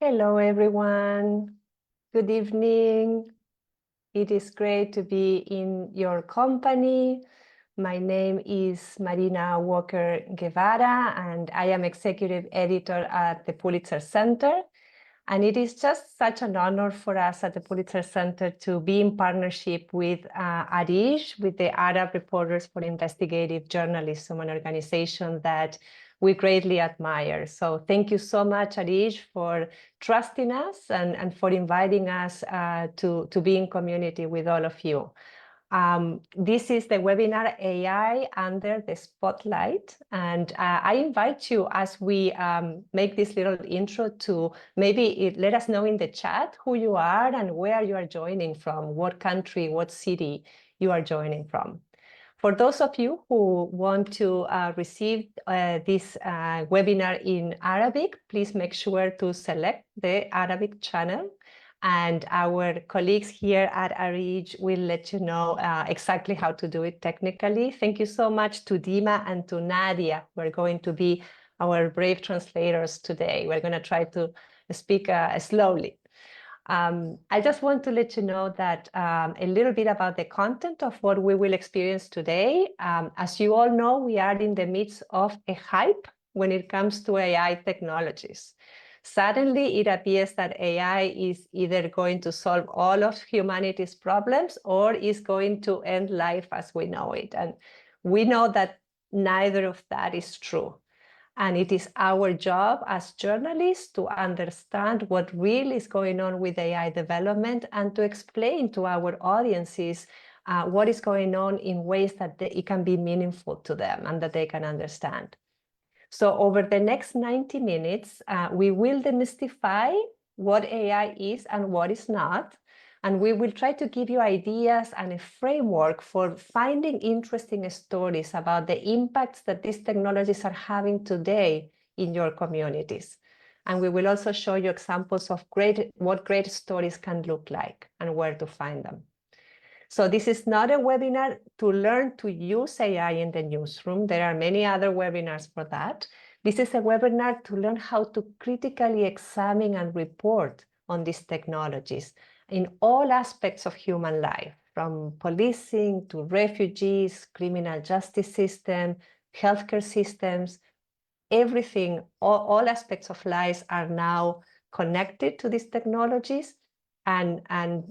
Hello, everyone. Good evening. It is great to be in your company. My name is Marina Walker Guevara, and I am executive editor at the Pulitzer Center. And it is just such an honor for us at the Pulitzer Center to be in partnership with Arij, with the Arab Reporters for Investigative Journalism, an organization that we greatly admire. So thank you so much, Arij, for trusting us and for inviting us to be in community with all of you. This is the webinar AI Under the Spotlight, and I invite you, as we make this little intro, to maybe let us know in the chat who you are and where you are joining from, what country, what city you are joining from. For those of you who want to receive this webinar in Arabic, please make sure to select the Arabic channel. And our colleagues here at Arij will let you know exactly how to do it technically. Thank you so much to Dima and to Nadia. We're going to be our brave translators today. We're going to try to speak slowly. I just want to let you know that a little bit about the content of what we will experience today. As you all know, we are in the midst of a hype when it comes to AI technologies. Suddenly, it appears that AI is either going to solve all of humanity's problems or is going to end life as we know it. And we know that neither of that is true. And it is our job as journalists to understand what really is going on with AI development and to explain to our audiences what is going on in ways that it can be meaningful to them and that they can understand. So over the next 90 minutes, we will demystify what AI is and what is not. And we will try to give you ideas and a framework for finding interesting stories about the impacts that these technologies are having today in your communities. And we will also show you examples of what great stories can look like and where to find them. So this is not a webinar to learn to use AI in the newsroom. There are many other webinars for that. This is a webinar to learn how to critically examine and report on these technologies in all aspects of human life, from policing to refugees, criminal justice system, healthcare systems, everything, all aspects of lives are now connected to these technologies. And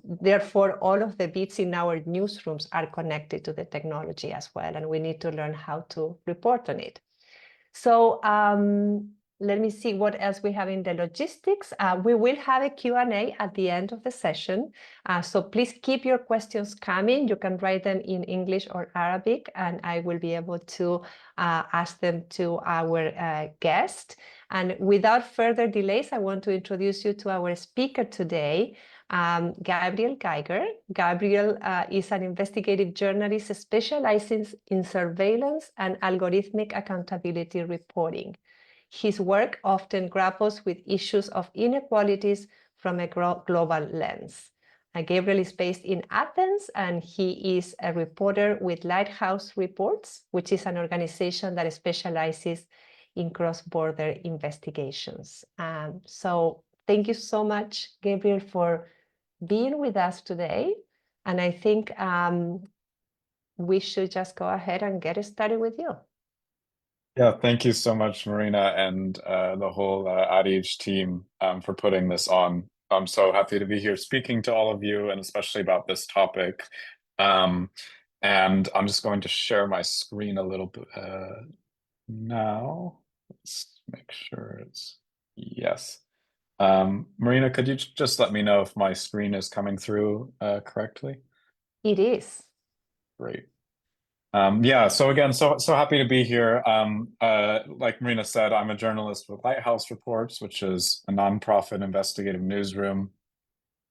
therefore, all of the bits in our newsrooms are connected to the technology as well. And we need to learn how to report on it. So let me see what else we have in the logistics. We will have a Q&A at the end of the session. So please keep your questions coming. You can write them in English or Arabic, and I will be able to ask them to our guest. And without further delays, I want to introduce you to our speaker today, Gabriel Geiger. Gabriel is an investigative journalist specializing in surveillance and algorithmic accountability reporting. His work often grapples with issues of inequalities from a global lens. Gabriel is based in Athens, and he is a reporter with Lighthouse Reports, which is an organization that specializes in cross-border investigations. So thank you so much, Gabriel, for being with us today. And I think we should just go ahead and get started with you. Yeah, thank you so much, Marina, and the whole Arij team for putting this on. I'm so happy to be here speaking to all of you, and especially about this topic. And I'm just going to share my screen a little bit now. Let's make sure it's yes. Marina, could you just let me know if my screen is coming through correctly? It is. Great. Yeah, so again, so happy to be here. Like Marina said, I'm a journalist with Lighthouse Reports, which is a nonprofit investigative newsroom.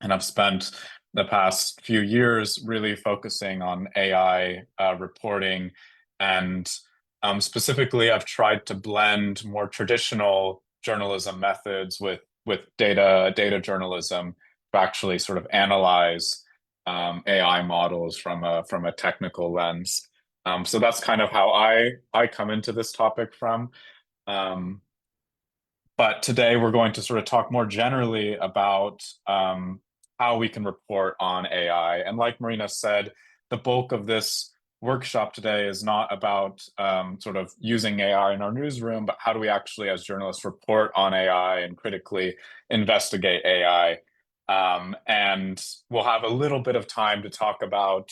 And I've spent the past few years really focusing on AI reporting. And specifically, I've tried to blend more traditional journalism methods with data journalism to actually sort of analyze AI models from a technical lens. So that's kind of how I come into this topic from. But today we're going to sort of talk more generally about how we can report on AI. And like Marina said, the bulk of this workshop today is not about sort of using AI in our newsroom, but how do we actually, as journalists, report on AI and critically investigate AI. And we'll have a little bit of time to talk about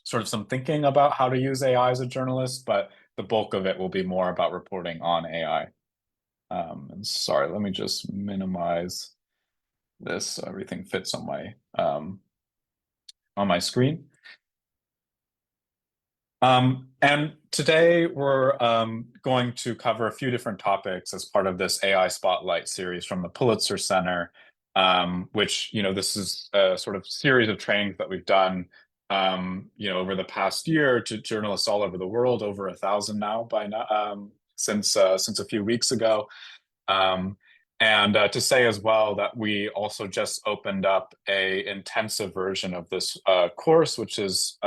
sort of some thinking about how to use AI as a journalist, but the bulk of it will be more about reporting on AI. And sorry, let me just minimize this so everything fits on my screen. And today we're going to cover a few different topics as part of this AI Spotlight series from the Pulitzer Center, which, this is a sort of series of trainings that we've done, over the past year to journalists all over the world, over 1,000 now by now, since a few weeks ago. And to say as well that we also just opened up a intensive version of this course, which is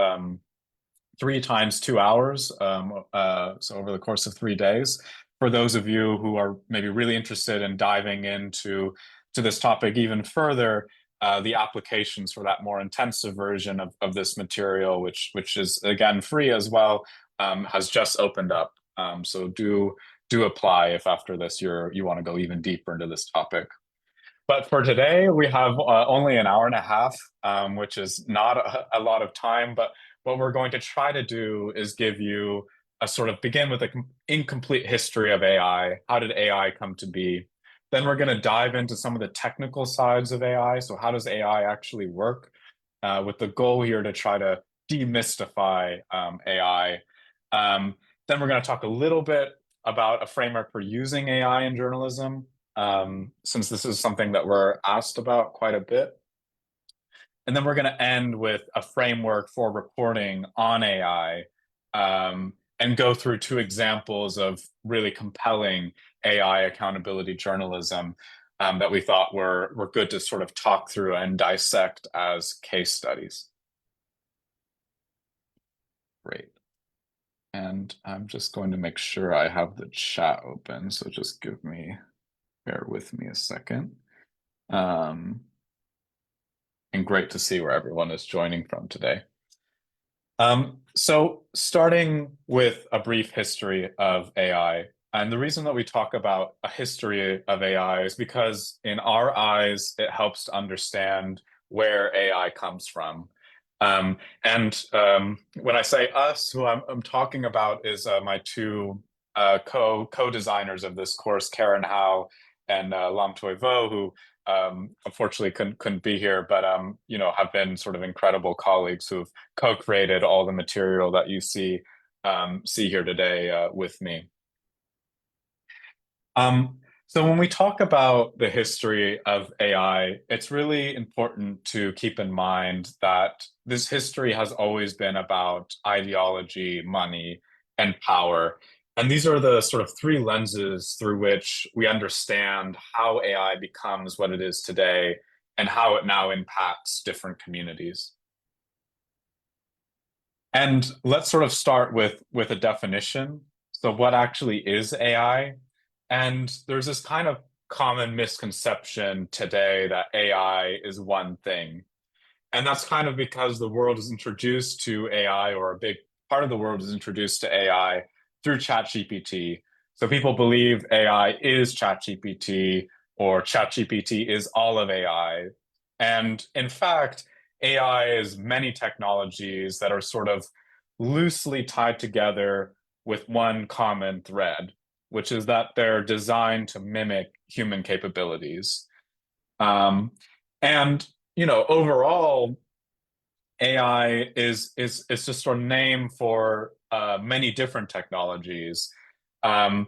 3 times 2 hours, so over the course of 3 days. For those of you who are maybe really interested in diving into this topic even further, the applications for that more intensive version of this material, which is again free as well, has just opened up. So do apply if after this you want to go even deeper into this topic. But for today, we have only an hour and a half, which is not a lot of time. But what we're going to try to do is give you a sort of begin with an incomplete history of AI. How did AI come to be? Then we're going to dive into some of the technical sides of AI. So how does AI actually work? With the goal here to try to demystify AI. Then we're going to talk a little bit about a framework for using AI in journalism, since this is something that we're asked about quite a bit. And then we're going to end with a framework for reporting on AI, and go through 2 examples of really compelling AI accountability journalism that we thought were good to sort of talk through and dissect as case studies. Great. And I'm just going to make sure I have the chat open, so just bear with me a second. And great to see where everyone is joining from today. So starting with a brief history of AI, and the reason that we talk about a history of AI is because in our eyes, it helps to understand where AI comes from. And when I say us, who I'm talking about is my 2 co-designers of this course, Karen Howe and Lam Toi Vo, who unfortunately couldn't be here, but have been sort of incredible colleagues who've co-created all the material that you see here today with me. So when we talk about the history of AI, it's really important to keep in mind that this history has always been about ideology, money, and power. And these are the sort of 3 lenses through which we understand how AI becomes what it is today and how it now impacts different communities. And let's sort of start with a definition. So what actually is AI? And there's this kind of common misconception today that AI is one thing. And that's kind of because the world is introduced to AI, or a big part of the world is introduced to AI through ChatGPT. So people believe AI is ChatGPT, or ChatGPT is all of AI. And in fact, AI is many technologies that are sort of loosely tied together with one common thread, which is that they're designed to mimic human capabilities. And overall, AI is just a name for many different technologies, and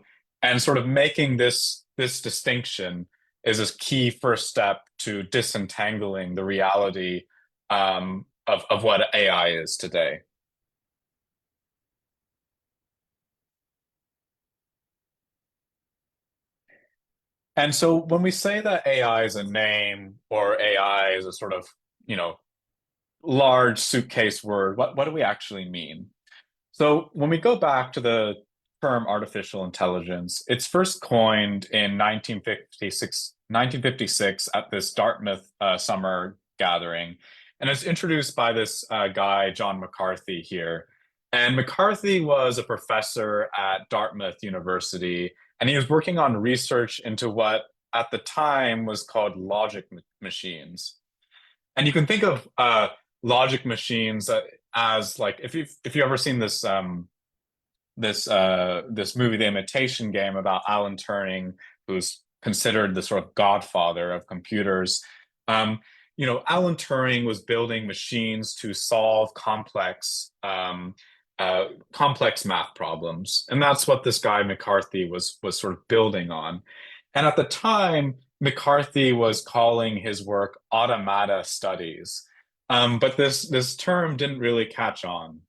sort of making this distinction is a key first step to disentangling the reality of what AI is today. And so when we say that AI is a name, or AI is a sort of, large suitcase word, what do we actually mean? So when we go back to the term artificial intelligence, it's first coined in 1956 at this Dartmouth summer gathering. And it's introduced by this guy, John McCarthy here. And McCarthy was a professor at Dartmouth University, and he was working on research into what at the time was called logic machines. And you can think of logic machines as like if you ever seen this this movie, The Imitation Game, about Alan Turing, who's considered the sort of godfather of computers. Alan Turing was building machines to solve complex math problems, and that's what this guy McCarthy was sort of building on. And at the time, McCarthy was calling his work automata studies, but this term didn't really catch on.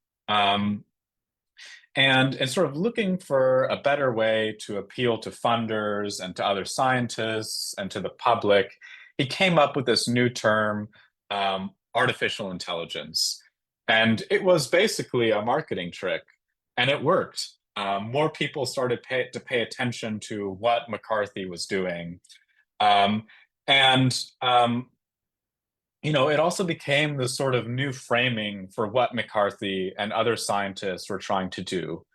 And sort of looking for a better way to appeal to funders and to other scientists and to the public, he came up with this new term, artificial intelligence. And it was basically a marketing trick, and it worked. More people started to pay attention to what McCarthy was doing. It also became the sort of new framing for what McCarthy and other scientists were trying to do.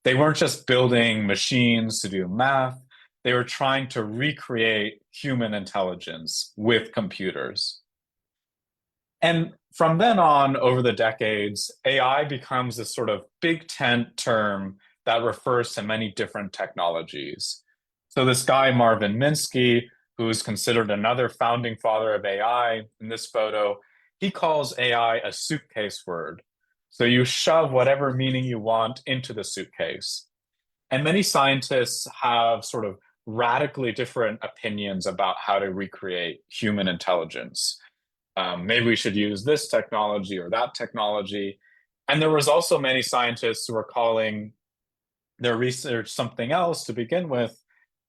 They weren't just building machines to do math, they were trying to recreate human intelligence with computers. And from then on, over the decades, AI becomes this sort of big tent term that refers to many different technologies. So this guy, Marvin Minsky, who is considered another founding father of AI in this photo, he calls AI a suitcase word. So you shove whatever meaning you want into the suitcase. And many scientists have sort of radically different opinions about how to recreate human intelligence. Maybe we should use this technology or that technology. And there was also many scientists who were calling their research something else to begin with,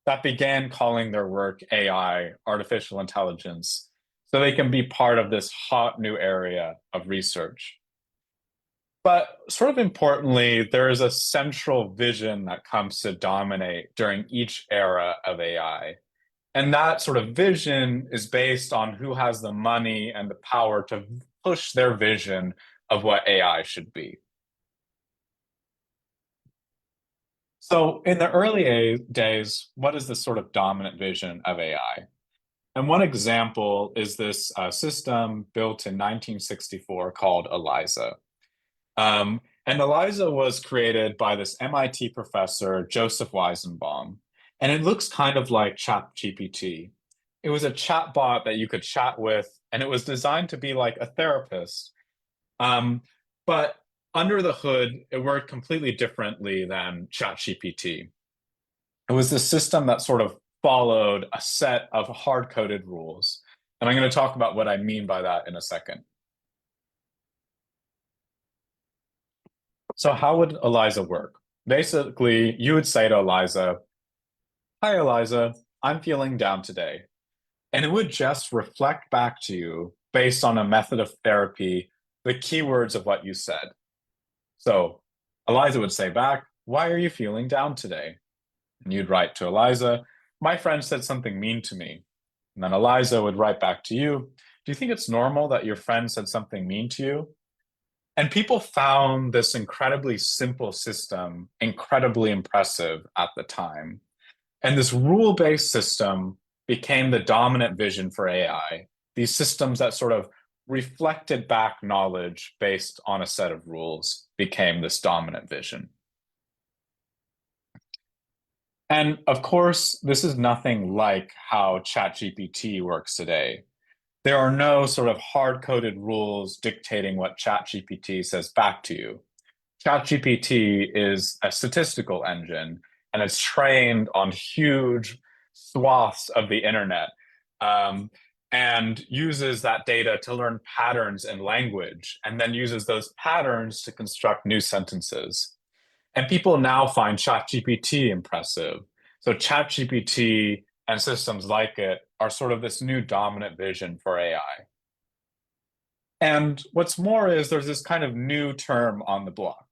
that began calling their work AI, artificial intelligence, so they can be part of this hot new area of research. But sort of importantly, there is a central vision that comes to dominate during each era of AI. And that sort of vision is based on who has the money and the power to push their vision of what AI should be. So in the early days, what is the sort of dominant vision of AI? And one example is this system built in 1964 called ELIZA. And ELIZA was created by this MIT professor, Joseph Weizenbaum. And it looks kind of like ChatGPT. It was a chatbot that you could chat with, and it was designed to be like a therapist. But under the hood, it worked completely differently than ChatGPT. It was the system that sort of followed a set of hard-coded rules. And I'm going to talk about what I mean by that in a second. So how would ELIZA work? Basically, you would say to ELIZA, "Hi, ELIZA, I'm feeling down today." And it would just reflect back to you, based on a method of therapy, the keywords of what you said. So ELIZA would say back, "Why are you feeling down today?" And you'd write to ELIZA, "My friend said something mean to me." And then ELIZA would write back to you, "Do you think it's normal that your friend said something mean to you?" And people found this incredibly simple system incredibly impressive at the time. And this rule-based system became the dominant vision for AI. These systems that sort of reflected back knowledge based on a set of rules became this dominant vision. And of course, this is nothing like how ChatGPT works today. There are no sort of hard-coded rules dictating what ChatGPT says back to you. ChatGPT is a statistical engine, and it's trained on huge swaths of the internet, and uses that data to learn patterns in language, and then uses those patterns to construct new sentences. And people now find ChatGPT impressive. So ChatGPT and systems like it are sort of this new dominant vision for AI. And what's more is there's this kind of new term on the block,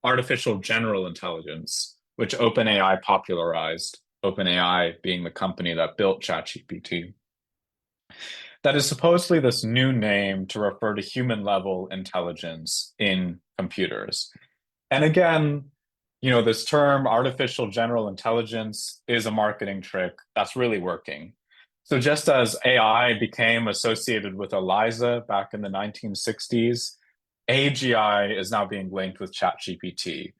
artificial general intelligence, which OpenAI popularized, OpenAI being the company that built ChatGPT. That is supposedly this new name to refer to human-level intelligence in computers. And again, this term, artificial general intelligence, is a marketing trick that's really working. So just as AI became associated with ELIZA back in the 1960s, AGI is now being linked with ChatGPT.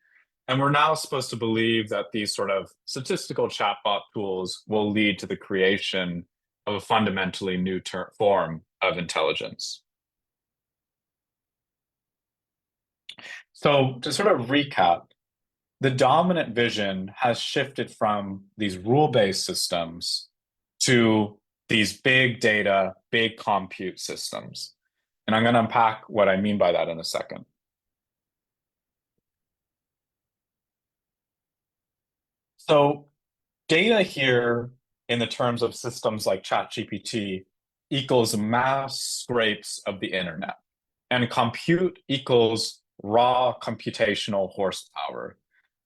And we're now supposed to believe that these sort of statistical chatbot tools will lead to the creation of a fundamentally new form of intelligence. So to sort of recap, the dominant vision has shifted from these rule-based systems to these big data, big compute systems. And I'm going to unpack what I mean by that in a second. So data here, in the terms of systems like ChatGPT, equals mass scrapes of the internet. And compute equals raw computational horsepower.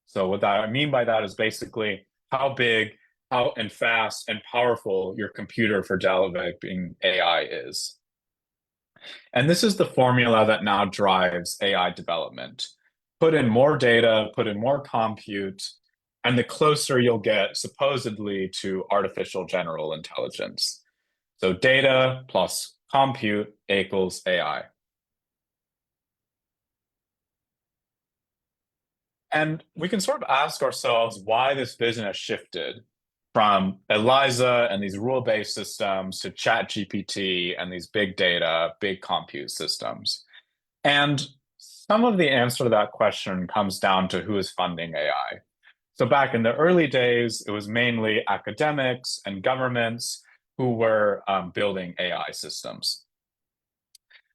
So what I mean by that is basically how big, how and fast and powerful your computer for developing AI is. And this is the formula that now drives AI development. Put in more data, put in more compute, and the closer you'll get supposedly to artificial general intelligence. So data plus compute equals AI. And we can sort of ask ourselves why this vision has shifted from ELIZA and these rule-based systems to ChatGPT and these big data, big compute systems. And some of the answer to that question comes down to who is funding AI. So back in the early days, it was mainly academics and governments who were building AI systems.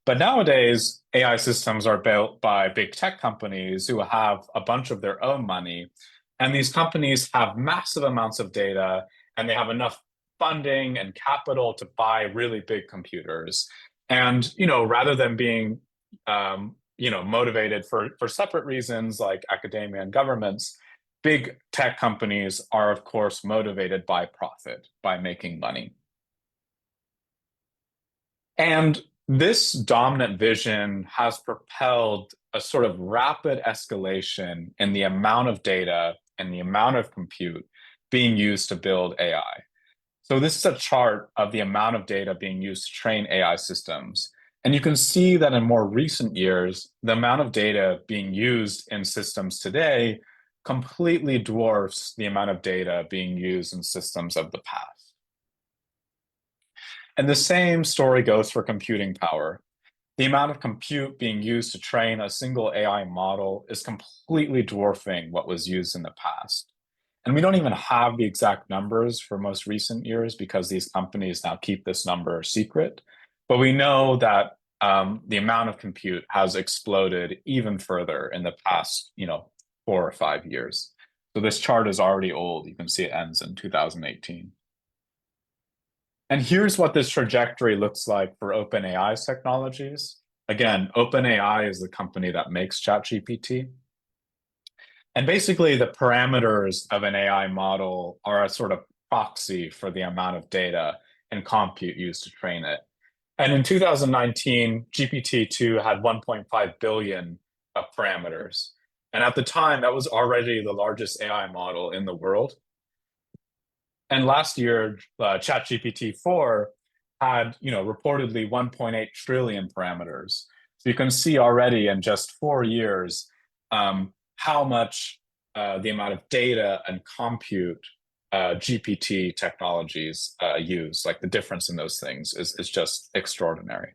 But nowadays, AI systems are built by big tech companies who have a bunch of their own money. And these companies have massive amounts of data, and they have enough funding and capital to buy really big computers. And, rather than being, motivated for separate reasons like academia and governments, big tech companies are, of course, motivated by profit, by making money. And this dominant vision has propelled a sort of rapid escalation in the amount of data and the amount of compute being used to build AI. So this is a chart of the amount of data being used to train AI systems. And you can see that in more recent years, the amount of data being used in systems today completely dwarfs the amount of data being used in systems of the past. And the same story goes for computing power. The amount of compute being used to train a single AI model is completely dwarfing what was used in the past. And we don't even have the exact numbers for most recent years because these companies now keep this number secret. But we know that the amount of compute has exploded even further in the past, 4 or 5 years. So this chart is already old. You can see it ends in 2018. And here's what this trajectory looks like for OpenAI's technologies. Again, OpenAI is the company that makes ChatGPT. And basically, the parameters of an AI model are a sort of proxy for the amount of data and compute used to train it. And in 2019, GPT-2 had 1.5 billion of parameters. And at the time, that was already the largest AI model in the world. And last year, ChatGPT-4 had, reportedly 1.8 trillion parameters. So you can see already in just 4 years how much the amount of data and compute GPT technologies use. Like the difference in those things is just extraordinary.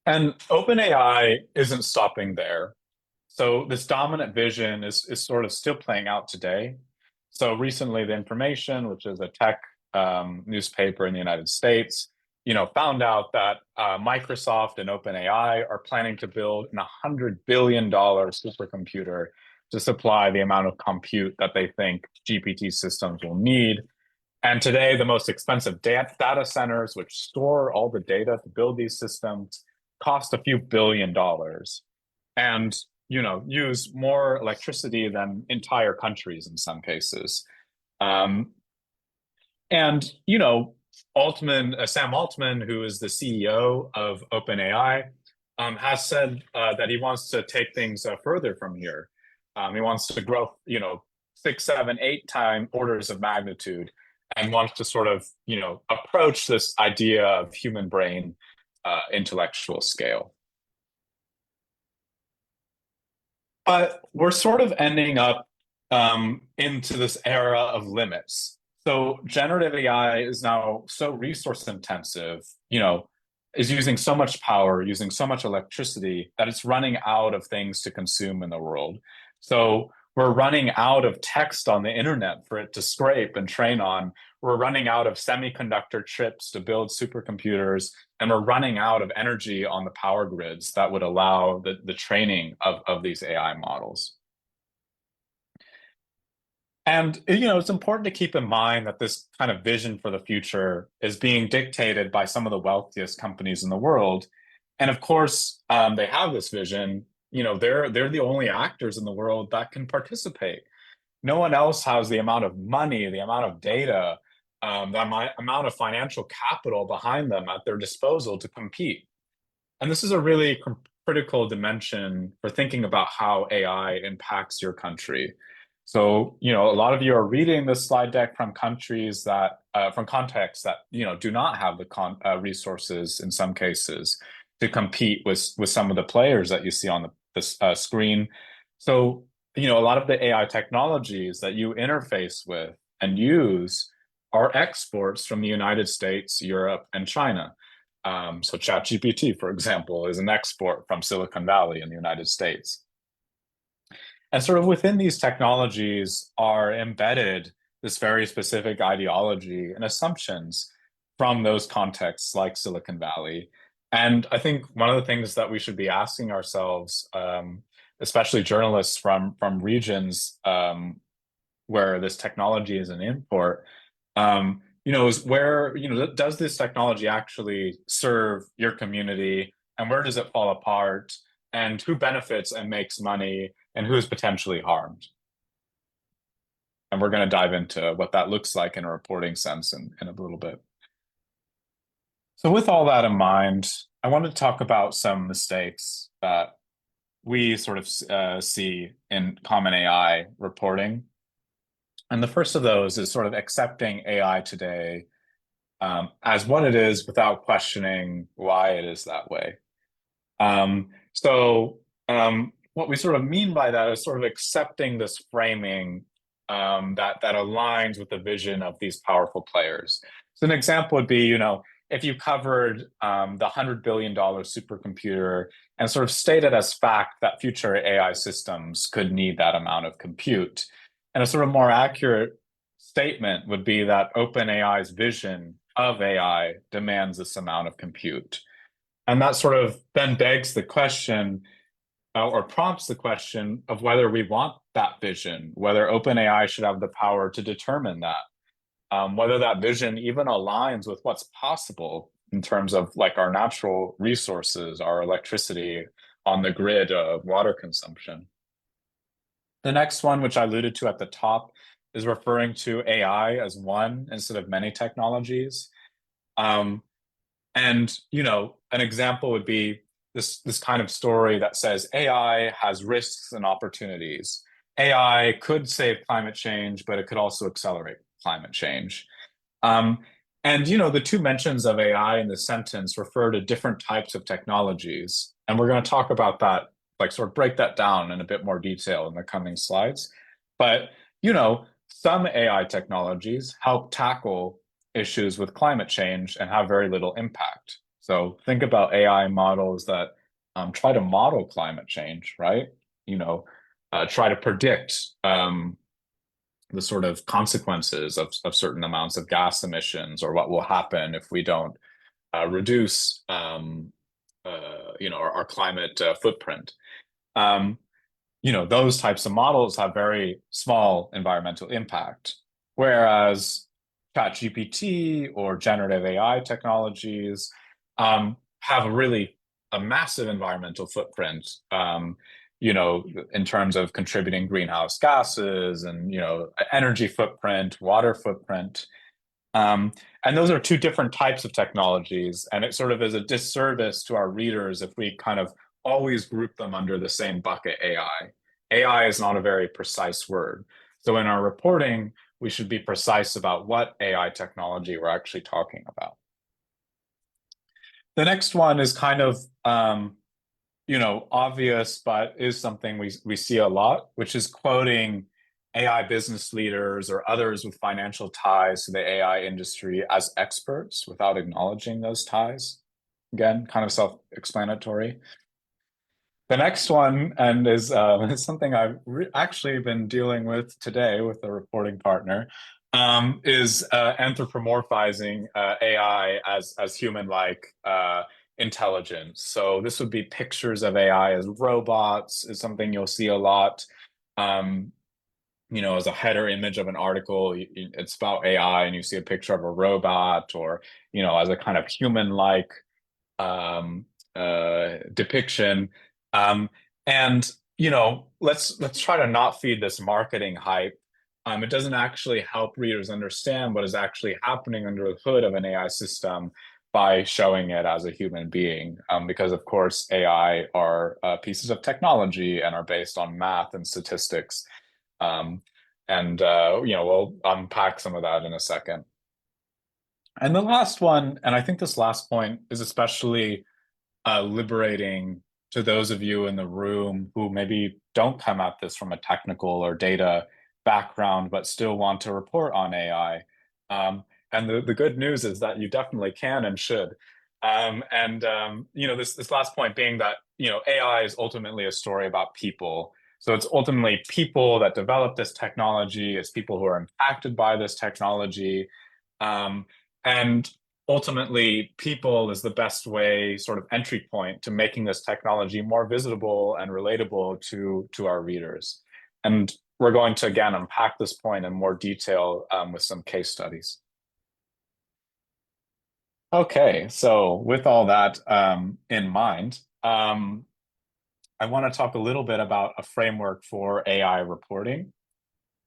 And OpenAI isn't stopping there. So this dominant vision is sort of still playing out today. So recently, The Information, which is a tech newspaper in the United States, found out that Microsoft and OpenAI are planning to build a $100 billion supercomputer to supply the amount of compute that they think GPT systems will need. And today, the most expensive data centers, which store all the data to build these systems, cost a few $1 billion. and use more electricity than entire countries in some cases. And Sam Altman, who is the CEO of OpenAI, has said that he wants to take things further from here. He wants to grow, 6, 7, 8 times orders of magnitude, and wants to sort of, approach this idea of human brain intellectual scale. But we're sort of ending up into this era of limits. So generative AI is now so resource intensive, is using so much power, using so much electricity, that it's running out of things to consume in the world. So we're running out of text on the internet for it to scrape and train on. We're running out of semiconductor chips to build supercomputers, and we're running out of energy on the power grids that would allow the training of these AI models. And it's important to keep in mind that this kind of vision for the future is being dictated by some of the wealthiest companies in the world. And of course, they have this vision. They're the only actors in the world that can participate. No one else has the amount of money, the amount of data, the amount of financial capital behind them at their disposal to compete. And this is a really critical dimension for thinking about how AI impacts your country. So, a lot of you are reading this slide deck from countries that, from contexts that, do not have the resources in some cases to compete with some of the players that you see on this screen. So, a lot of the AI technologies that you interface with and use are exports from the United States, Europe, and China. So ChatGPT, for example, is an export from Silicon Valley in the United States. And sort of within these technologies are embedded this very specific ideology and assumptions from those contexts like Silicon Valley. And I think one of the things that we should be asking ourselves, especially journalists from regions where this technology is an import, is where, does this technology actually serve your community, and where does it fall apart, and who benefits and makes money, and who is potentially harmed? And we're going to dive into what that looks like in a reporting sense in a little bit. So with all that in mind, I want to talk about some mistakes that we sort of see in common AI reporting. And the first of those is sort of accepting AI today as what it is without questioning why it is that way. What we sort of mean by that is sort of accepting this framing that aligns with the vision of these powerful players. So an example would be, if you covered the $100 billion supercomputer and sort of stated as fact that future AI systems could need that amount of compute. And a sort of more accurate statement would be that OpenAI's vision of AI demands this amount of compute. And that sort of then begs the question, or prompts the question of whether we want that vision, whether OpenAI should have the power to determine that, whether that vision even aligns with what's possible in terms of like our natural resources, our electricity on the grid of water consumption. The next one, which I alluded to at the top, is referring to AI as one instead of many technologies. And, an example would be this kind of story that says AI has risks and opportunities. AI could save climate change, but it could also accelerate climate change. The two mentions of AI in the sentence refer to different types of technologies. And we're going to talk about that, like sort of break that down in a bit more detail in the coming slides. But, some AI technologies help tackle issues with climate change and have very little impact. So think about AI models that try to model climate change, right? Try to predict the sort of consequences of certain amounts of gas emissions, or what will happen if we don't reduce our climate footprint. Those types of models have very small environmental impact, whereas ChatGPT or generative AI technologies have a really a massive environmental footprint, you know, in terms of contributing greenhouse gases and, you know, energy footprint, water footprint. And those are two different types of technologies, and it sort of is a disservice to our readers if we kind of always group them under the same bucket, AI. AI is not a very precise word. So in our reporting, we should be precise about what AI technology we're actually talking about. The next one is kind of, you know, obvious, but is something we see a lot, which is quoting AI business leaders or others with financial ties to the AI industry as experts without acknowledging those ties. Again, kind of self-explanatory. The next one, and is something I've actually been dealing with today with a reporting partner, is anthropomorphizing AI as human-like intelligence. So this would be pictures of AI as robots, is something you'll see a lot. You know, as a header image of an article, it's about AI, and you see a picture of a robot, or, you know, as a kind of human-like depiction. And, you know, let's try to not feed this marketing hype. It doesn't actually help readers understand what is actually happening under the hood of an AI system by showing it as a human being, because of course AI are pieces of technology and are based on math and statistics. And you know, we'll unpack some of that in a second. And the last one, and I think this last point is especially liberating to those of you in the room who maybe don't come at this from a technical or data background, but still want to report on AI. And the good news is that you definitely can and should. You know, this last point being that, you know, AI is ultimately a story about people. So it's ultimately people that develop this technology. It's people who are impacted by this technology. And ultimately, people is the best way, sort of entry point to making this technology more visible and relatable to our readers. And we're going to, again, unpack this point in more detail with some case studies. Okay, so with all that in mind, I want to talk a little bit about a framework for AI reporting.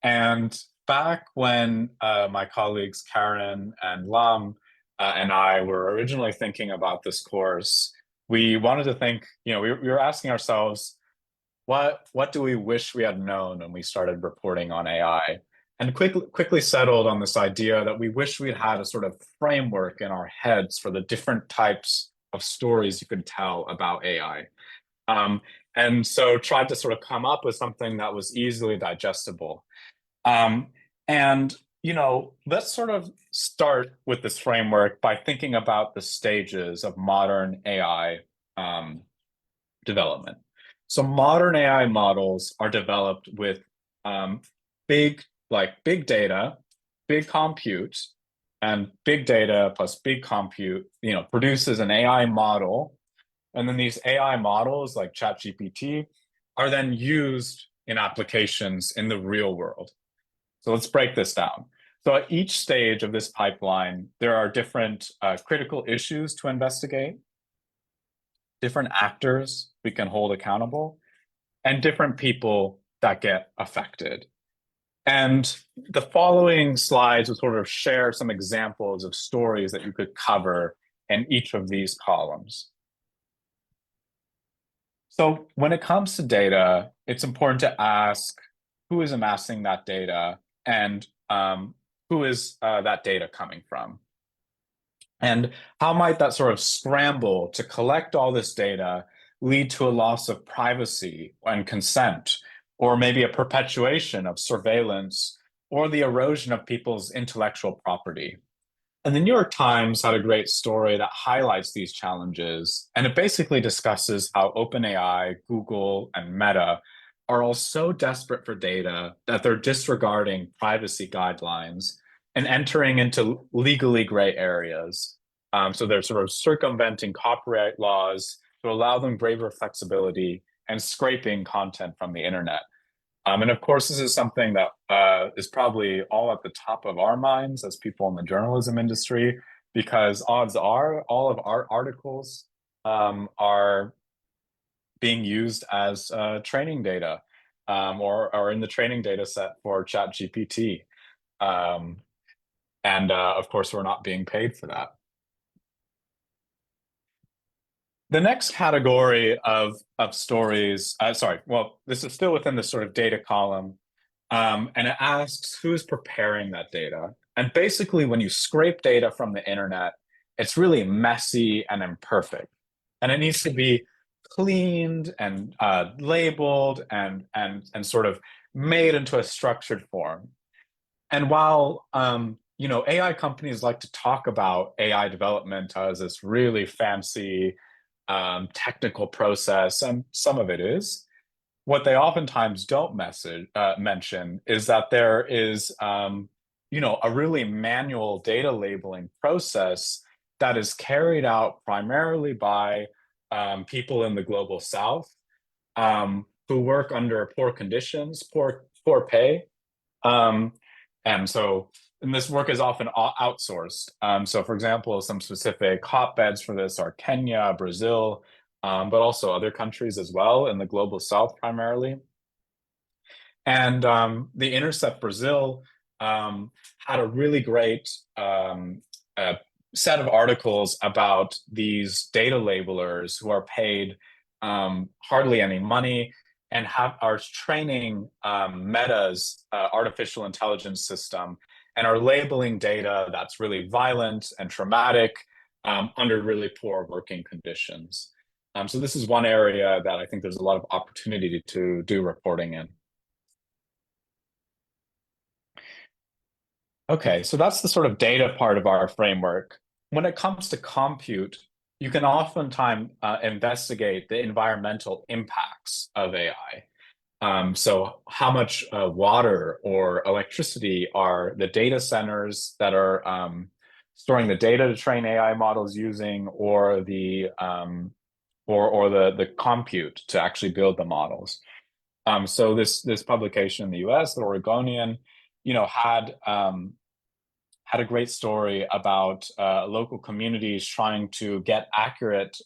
And back when my colleagues Karen and Lam and I were originally thinking about this course, we wanted to think, you know, we were asking ourselves, what do we wish we had known when we started reporting on AI? And quickly settled on this idea that we wish we'd had a sort of framework in our heads for the different types of stories you could tell about AI. And so tried to sort of come up with something that was easily digestible. And, you know, let's sort of start with this framework by thinking about the stages of modern AI development. So modern AI models are developed with big data, big compute, and big data plus big compute, you know, produces an AI model. And then these AI models like ChatGPT are then used in applications in the real world. So let's break this down. So at each stage of this pipeline, there are different critical issues to investigate, different actors we can hold accountable, and different people that get affected. And the following slides will sort of share some examples of stories that you could cover in each of these columns. So when it comes to data, it's important to ask who is amassing that data and who is that data coming from? And how might that sort of scramble to collect all this data lead to a loss of privacy and consent, or maybe a perpetuation of surveillance, or the erosion of people's intellectual property? And the New York Times had a great story that highlights these challenges, and it basically discusses how OpenAI, Google, and Meta are all so desperate for data that they're disregarding privacy guidelines and entering into legally gray areas. So they're sort of circumventing copyright laws to allow them greater flexibility and scraping content from the internet. And of course, this is something that is probably all at the top of our minds as people in the journalism industry, because odds are all of our articles are being used as training data, or in the training data set for ChatGPT. And of course, we're not being paid for that. The next category of stories, this is still within the sort of data column, and it asks who's preparing that data. And basically, when you scrape data from the internet, it's really messy and imperfect, and it needs to be cleaned and labeled and sort of made into a structured form. And while AI companies like to talk about AI development as this really fancy technical process, and some of it is, what they oftentimes don't mention is that there is a really manual data labeling process that is carried out primarily by people in the global south, who work under poor conditions, poor pay. And this work is often outsourced. So for example, some specific hotbeds for this are Kenya, Brazil, but also other countries as well in the global south primarily. And The Intercept Brazil had a really great set of articles about these data labelers who are paid hardly any money and are training Meta's artificial intelligence system and are labeling data that's really violent and traumatic under really poor working conditions. So this is one area that I think there's a lot of opportunity to do reporting in. Okay, so that's the sort of data part of our framework. When it comes to compute, you can oftentimes investigate the environmental impacts of AI. So how much water or electricity are the data centers that are storing the data to train AI models using, or the compute to actually build the models? So this publication in the US, the Oregonian, had a great story about local communities trying to get accurate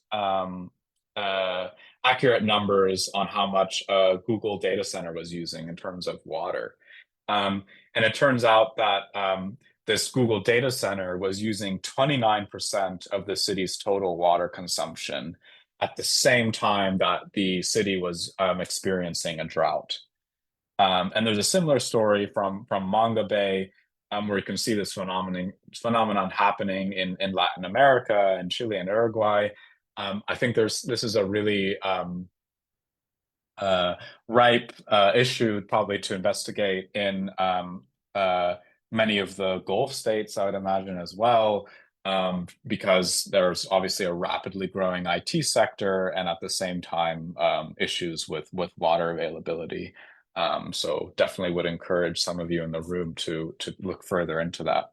numbers on how much Google data center was using in terms of water. And it turns out that this Google data center was using 29% of the city's total water consumption at the same time that the city was experiencing a drought. And there's a similar story from Manga Bay, where you can see this phenomenon happening in Latin America and Chile and Uruguay. I think this is a really ripe issue probably to investigate in many of the Gulf states, I would imagine, as well, because there's obviously a rapidly growing IT sector and at the same time issues with water availability. So definitely would encourage some of you in the room to look further into that.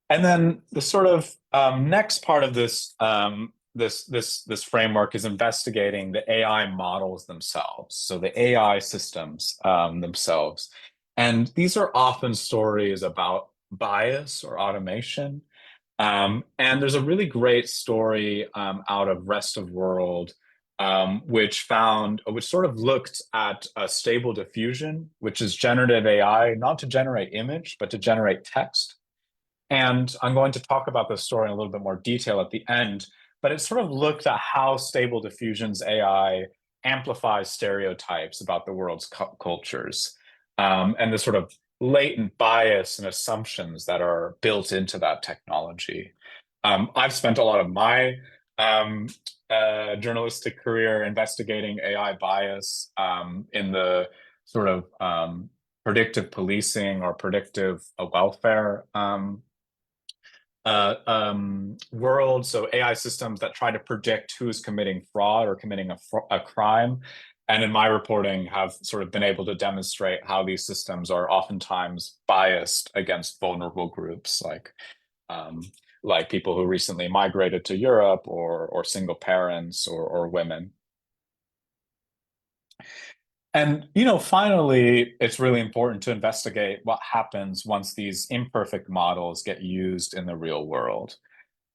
And then the sort of next part of this this framework is investigating the AI models themselves, so the AI systems themselves. And these are often stories about bias or automation. And there's a really great story out of rest of world, which sort of looked at stable diffusion, which is generative AI, not to generate image, but to generate text. And I'm going to talk about this story in a little bit more detail at the end, but it sort of looked at how Stable Diffusion's AI amplifies stereotypes about the world's cultures, and the sort of latent bias and assumptions that are built into that technology. I've spent a lot of my journalistic career investigating AI bias in the sort of predictive policing or predictive welfare world. So AI systems that try to predict who's committing fraud or committing a crime. And in my reporting have sort of been able to demonstrate how these systems are oftentimes biased against vulnerable groups like people who recently migrated to Europe or single parents or women. And, finally, it's really important to investigate what happens once these imperfect models get used in the real world.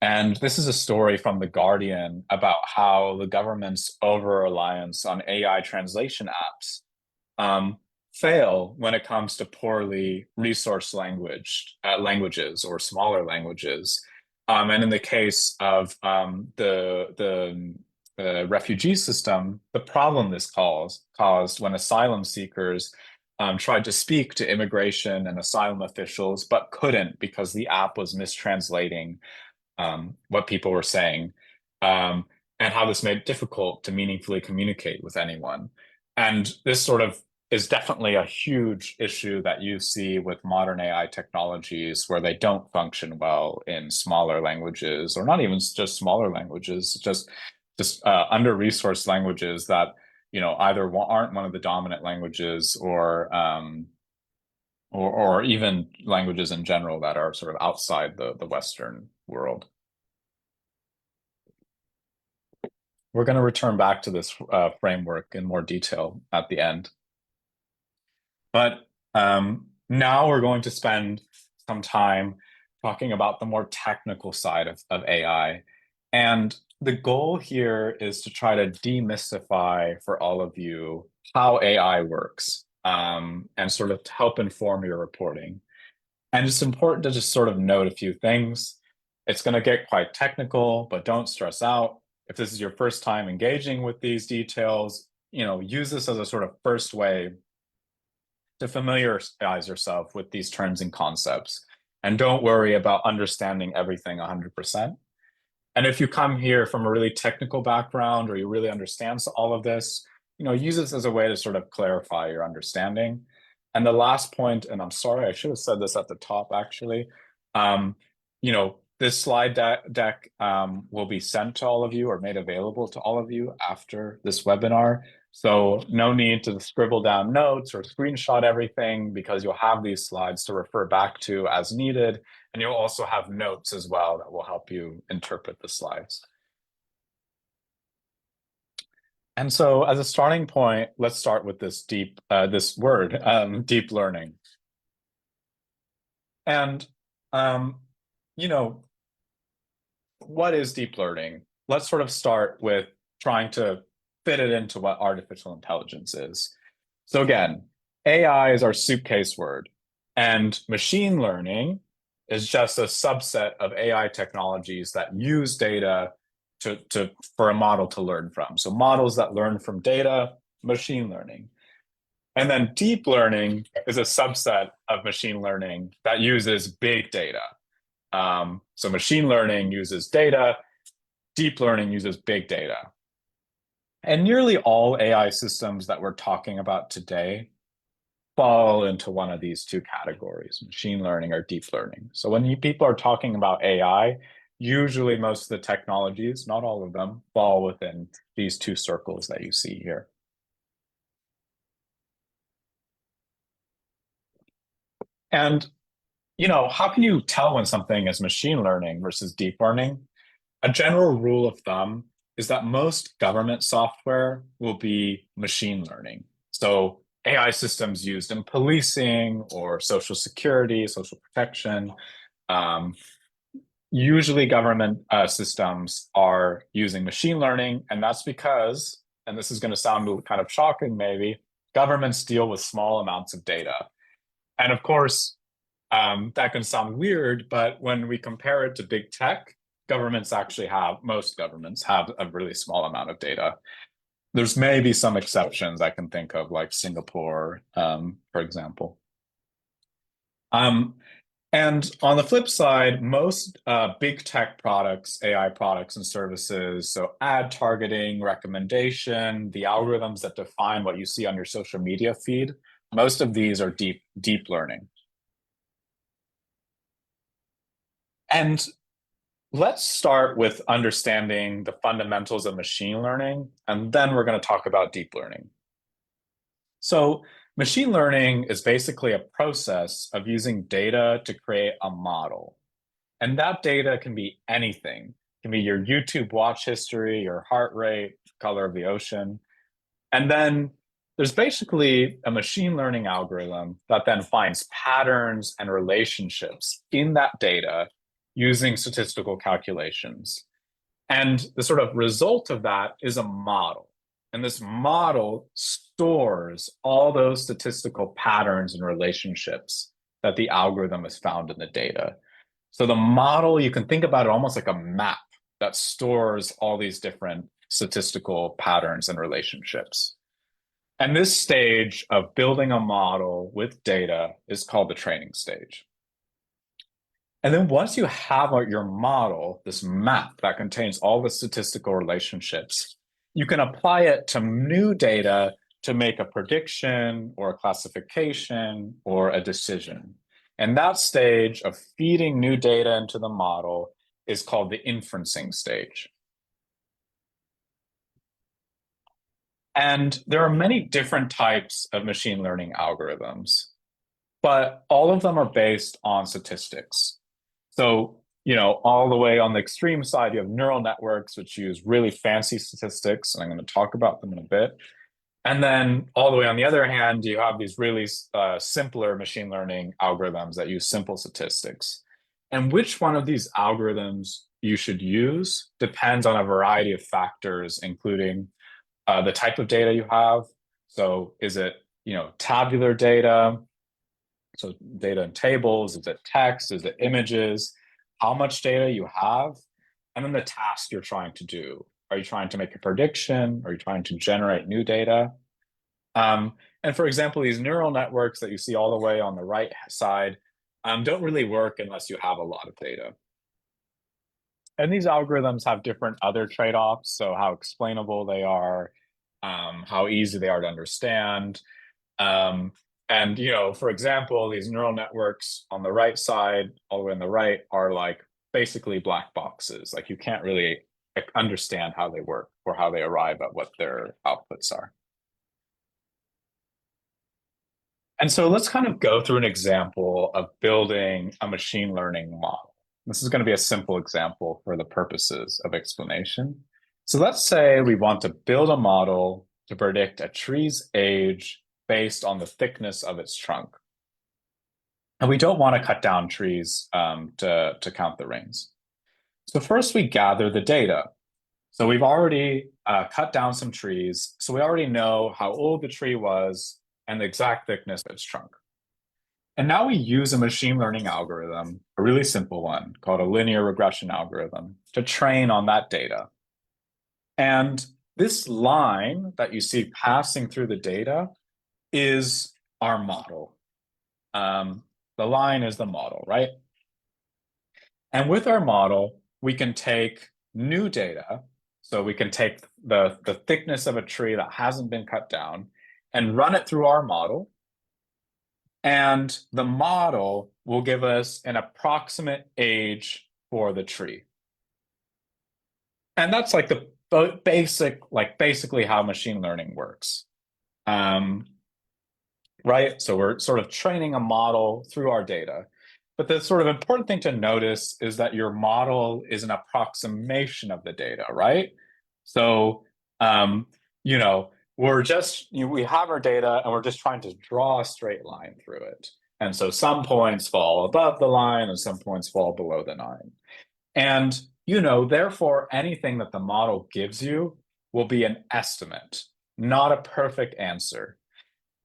And this is a story from The Guardian about how the government's over-reliance on AI translation apps fail when it comes to poorly resourced languages or smaller languages. And in the case of the refugee system, the problem this caused when asylum seekers tried to speak to immigration and asylum officials, but couldn't because the app was mistranslating what people were saying, and how this made it difficult to meaningfully communicate with anyone. And this sort of is definitely a huge issue that you see with modern AI technologies where they don't function well in smaller languages, or not even just smaller languages, just under-resourced languages that either aren't one of the dominant languages or even languages in general that are sort of outside the Western world. We're going to return back to this framework in more detail at the end. But now we're going to spend some time talking about the more technical side of AI. And the goal here is to try to demystify for all of you how AI works, and sort of help inform your reporting. And it's important to just sort of note a few things. It's going to get quite technical, but don't stress out. If this is your first time engaging with these details, use this as a sort of first way to familiarize yourself with these terms and concepts. And don't worry about understanding everything 100%. And if you come here from a really technical background, or you really understand all of this, use this as a way to sort of clarify your understanding. And the last point, and I'm sorry, I should have said this at the top, actually, this slide deck will be sent to all of you or made available to all of you after this webinar. So no need to scribble down notes or screenshot everything, because you'll have these slides to refer back to as needed. And you'll also have notes as well that will help you interpret the slides. And so as a starting point, let's start with this this word, deep learning. And, what is deep learning? Let's sort of start with trying to fit it into what artificial intelligence is. So again, AI is our suitcase word, and machine learning is just a subset of AI technologies that use data for a model to learn from. So models that learn from data, machine learning. And then deep learning is a subset of machine learning that uses big data. So machine learning uses data, deep learning uses big data. And nearly all AI systems that we're talking about today fall into one of these two categories, machine learning or deep learning. So when people are talking about AI, usually most of the technologies, not all of them, fall within these two circles that you see here. And how can you tell when something is machine learning versus deep learning? A general rule of thumb is that most government software will be machine learning. So AI systems used in policing or social security, social protection, usually government systems are using machine learning. And that's because, and this is going to sound kind of shocking maybe, governments deal with small amounts of data. And of course, that can sound weird, but when we compare it to big tech, most governments have a really small amount of data. There's maybe some exceptions I can think of, like Singapore, for example. And on the flip side, most big tech products, AI products and services, so ad targeting, recommendation, the algorithms that define what you see on your social media feed, most of these are deep learning. And let's start with understanding the fundamentals of machine learning, and then we're going to talk about deep learning. So machine learning is basically a process of using data to create a model. And that data can be anything. It can be your YouTube watch history, your heart rate, color of the ocean. And then there's basically a machine learning algorithm that then finds patterns and relationships in that data using statistical calculations. And the sort of result of that is a model. And this model stores all those statistical patterns and relationships that the algorithm has found in the data. So the model, you can think about it almost like a map that stores all these different statistical patterns and relationships. And this stage of building a model with data is called the training stage. And then once you have your model, this map that contains all the statistical relationships, you can apply it to new data to make a prediction or a classification or a decision. And that stage of feeding new data into the model is called the inferencing stage. And there are many different types of machine learning algorithms, but all of them are based on statistics. So, all the way on the extreme side, you have neural networks, which use really fancy statistics, and I'm going to talk about them in a bit. And then all the way on the other hand, you have these really simpler machine learning algorithms that use simple statistics. And which one of these algorithms you should use depends on a variety of factors, including the type of data you have. So is it, tabular data? So data in tables, is it text, is it images, how much data you have, and then the task you're trying to do. Are you trying to make a prediction? Are you trying to generate new data? And for example, these neural networks that you see all the way on the right side don't really work unless you have a lot of data. And these algorithms have different other trade-offs, so how explainable they are, how easy they are to understand. And, for example, these neural networks on the right side, all the way on the right, are like basically black boxes. Like you can't really understand how they work or how they arrive at what their outputs are. And so let's kind of go through an example of building a machine learning model. This is going to be a simple example for the purposes of explanation. So let's say we want to build a model to predict a tree's age based on the thickness of its trunk. And we don't want to cut down trees to count the rings. So first we gather the data. So we've already cut down some trees. So we already know how old the tree was and the exact thickness of its trunk. And now we use a machine learning algorithm, a really simple one called a linear regression algorithm, to train on that data. And this line that you see passing through the data is our model. The line is the model, right? And with our model, we can take new data. So we can take the thickness of a tree that hasn't been cut down and run it through our model. And the model will give us an approximate age for the tree. And that's like the basically how machine learning works. Right? So we're sort of training a model through our data. But the sort of important thing to notice is that your model is an approximation of the data, right? So, we have our data and we're just trying to draw a straight line through it. And so some points fall above the line and some points fall below the line. And, therefore, anything that the model gives you will be an estimate, not a perfect answer.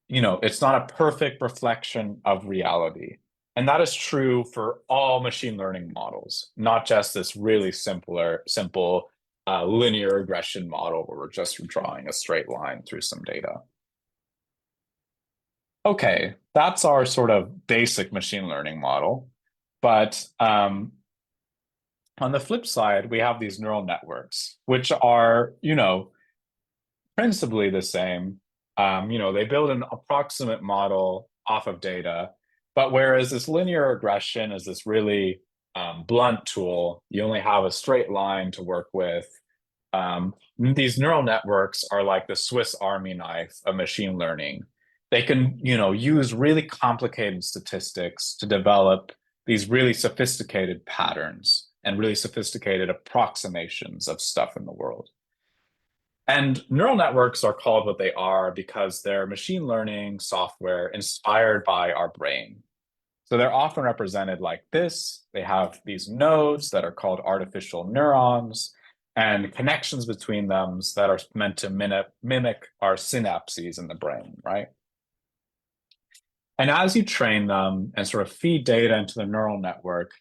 It's not a perfect reflection of reality. And that is true for all machine learning models, not just this really simple linear regression model where we're just drawing a straight line through some data. Okay, that's our sort of basic machine learning model. But on the flip side, we have these neural networks, which are, principally the same. They build an approximate model off of data, but whereas this linear regression is this really blunt tool, you only have a straight line to work with. These neural networks are like the Swiss Army knife of machine learning. They can, use really complicated statistics to develop these really sophisticated patterns and really sophisticated approximations of stuff in the world. And neural networks are called what they are because they're machine learning software inspired by our brain. So they're often represented like this. They have these nodes that are called artificial neurons and connections between them that are meant to mimic our synapses in the brain, right? And as you train them and sort of feed data into the neural network,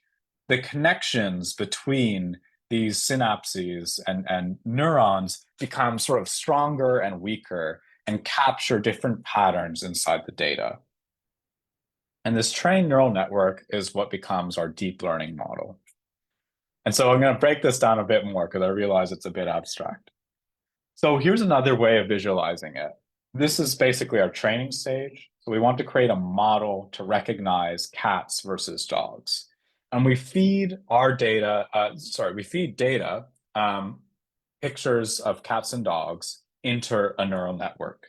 the connections between these synapses and neurons become sort of stronger and weaker and capture different patterns inside the data. And this trained neural network is what becomes our deep learning model. And so I'm going to break this down a bit more because I realize it's a bit abstract. So here's another way of visualizing it. This is basically our training stage. So we want to create a model to recognize cats versus dogs. And we feed our data, pictures of cats and dogs into a neural network.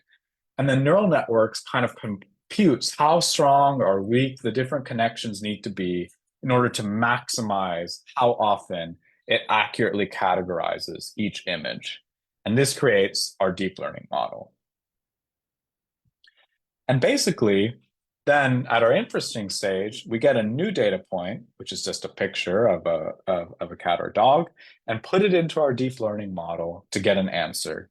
And the neural networks kind of computes how strong or weak the different connections need to be in order to maximize how often it accurately categorizes each image. And this creates our deep learning model. And basically, then at our interesting stage, we get a new data point, which is just a picture of a cat or dog, and put it into our deep learning model to get an answer.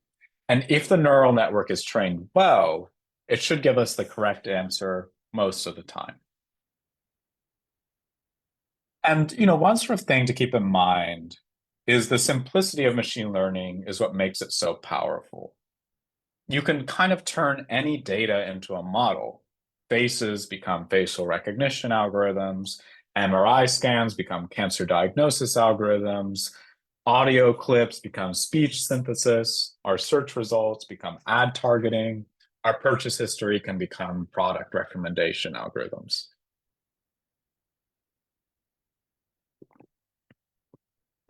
And if the neural network is trained well, it should give us the correct answer most of the time. And one sort of thing to keep in mind is the simplicity of machine learning is what makes it so powerful. You can kind of turn any data into a model. Faces become facial recognition algorithms, MRI scans become cancer diagnosis algorithms, audio clips become speech synthesis, our search results become ad targeting, our purchase history can become product recommendation algorithms.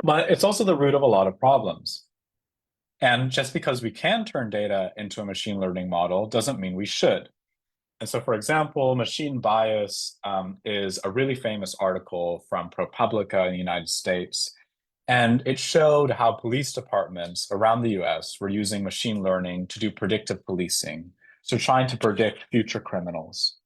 But it's also the root of a lot of problems. And just because we can turn data into a machine learning model doesn't mean we should. And so, for example, machine bias is a really famous article from ProPublica in the United States. And it showed how police departments around the US were using machine learning to do predictive policing, so trying to predict future criminals.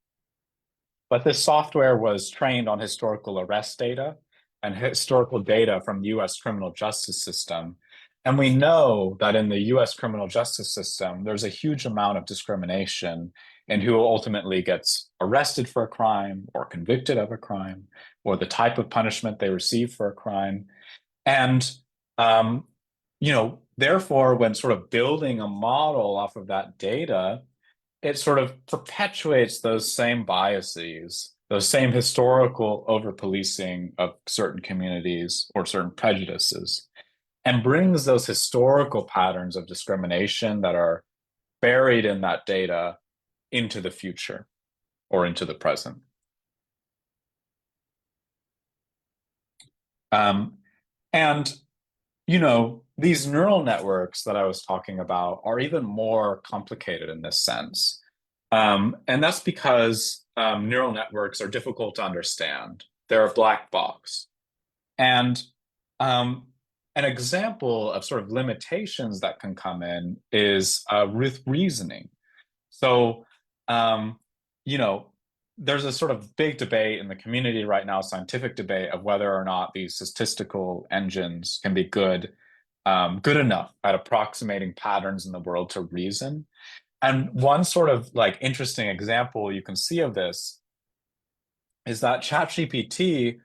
But this software was trained on historical arrest data and historical data from the US criminal justice system. And we know that in the US criminal justice system, there's a huge amount of discrimination in who ultimately gets arrested for a crime or convicted of a crime or the type of punishment they receive for a crime. And, therefore, when sort of building a model off of that data, it sort of perpetuates those same biases, those same historical over-policing of certain communities or certain prejudices, and brings those historical patterns of discrimination that are buried in that data into the future or into the present. And, these neural networks that I was talking about are even more complicated in this sense. And that's because neural networks are difficult to understand. They're a black box. And an example of sort of limitations that can come in is with reasoning. So, there's a sort of big debate in the community right now, scientific debate of whether or not these statistical engines can be good enough at approximating patterns in the world to reason. And one sort of like interesting example you can see of this is that ChatGPT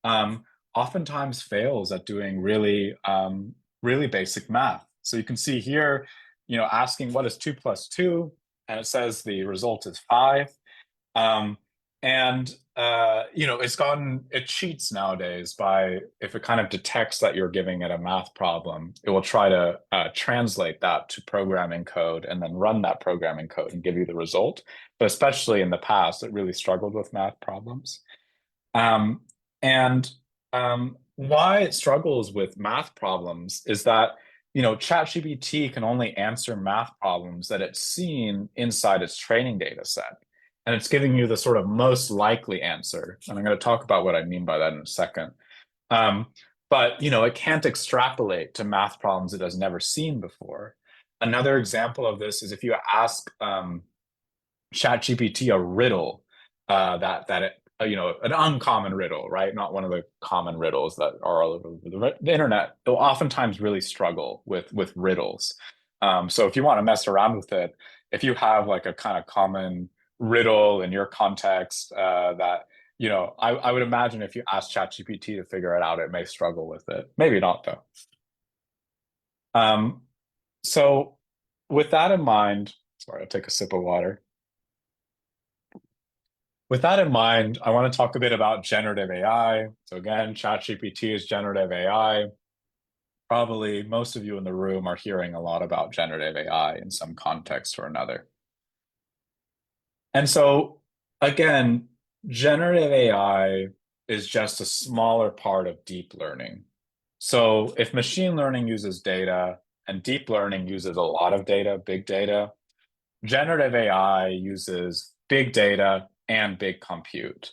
oftentimes fails at doing really, really basic math. So you can see here, asking what is 2 + 2, and it says the result is 5. It cheats nowadays by, if it kind of detects that you're giving it a math problem, it will try to translate that to programming code and then run that programming code and give you the result. But especially in the past, it really struggled with math problems. Why it struggles with math problems is that, ChatGPT can only answer math problems that it's seen inside its training data set. And it's giving you the sort of most likely answer. And I'm going to talk about what I mean by that in a second. But it can't extrapolate to math problems it has never seen before. Another example of this is if you ask ChatGPT a riddle that an uncommon riddle, right? Not one of the common riddles that are all over the internet. They'll oftentimes really struggle with riddles. So if you want to mess around with it, if you have like a kind of common riddle in your context that, I would imagine if you ask ChatGPT to figure it out, it may struggle with it. Maybe not though. So with that in mind, sorry, I'll take a sip of water. With that in mind, I want to talk a bit about generative AI. So again, ChatGPT is generative AI. Probably most of you in the room are hearing a lot about generative AI in some context or another. And so again, generative AI is just a smaller part of deep learning. So if machine learning uses data and deep learning uses a lot of data, big data, generative AI uses big data and big compute.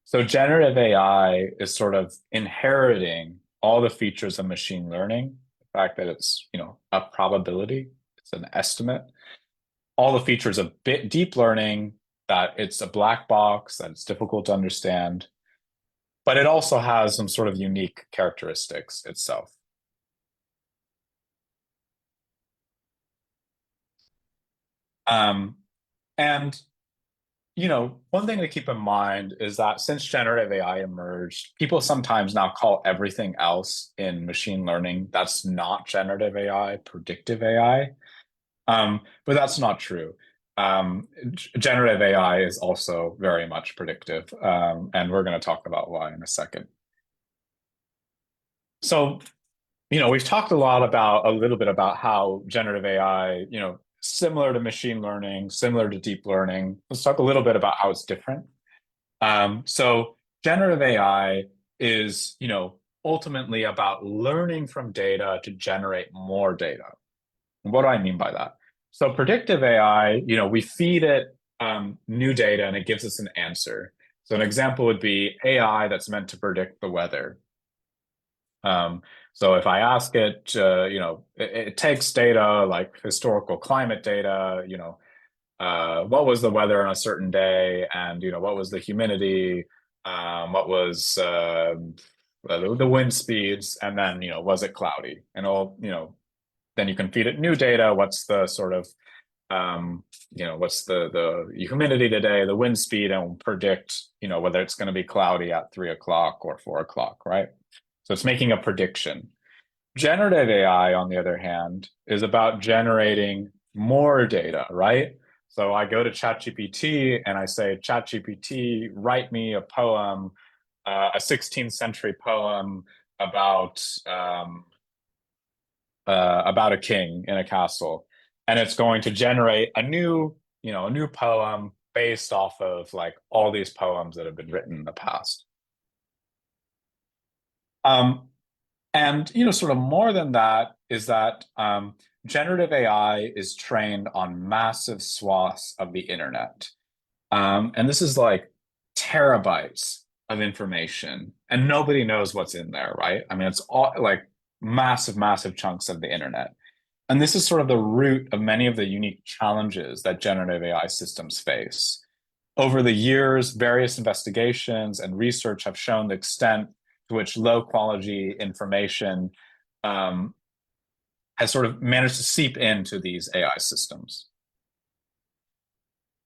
So generative AI is sort of inheriting all the features of machine learning, the fact that it's, a probability, it's an estimate, all the features of deep learning, that it's a black box, that it's difficult to understand, but it also has some sort of unique characteristics itself. And one thing to keep in mind is that since generative AI emerged, people sometimes now call everything else in machine learning that's not generative AI, predictive AI. But that's not true. Generative AI is also very much predictive, and we're going to talk about why in a second. So, we've talked a little bit about how generative AI, similar to machine learning, similar to deep learning. Let's talk a little bit about how it's different. So generative AI is, ultimately about learning from data to generate more data. And what do I mean by that? So predictive AI, we feed it new data and it gives us an answer. So an example would be AI that's meant to predict the weather. So if I ask it, it takes data like historical climate data, what was the weather on a certain day, and what was the humidity, what was the wind speeds, and then was it cloudy, and all then you can feed it new data. What's the sort of what's the humidity today, the wind speed, and predict whether it's going to be cloudy at 3 o'clock or 4 o'clock, right? So it's making a prediction. Generative AI, on the other hand, is about generating more data, right? So I go to ChatGPT and I say, ChatGPT, write me a poem, a 16th century poem about a king in a castle. And it's going to generate a new poem based off of like all these poems that have been written in the past. And sort of more than that is that generative AI is trained on massive swaths of the internet. And this is like terabytes of information, and nobody knows what's in there, right? I mean, it's all like massive, massive chunks of the internet. And this is sort of the root of many of the unique challenges that generative AI systems face. Over the years, various investigations and research have shown the extent to which low quality information has sort of managed to seep into these AI systems.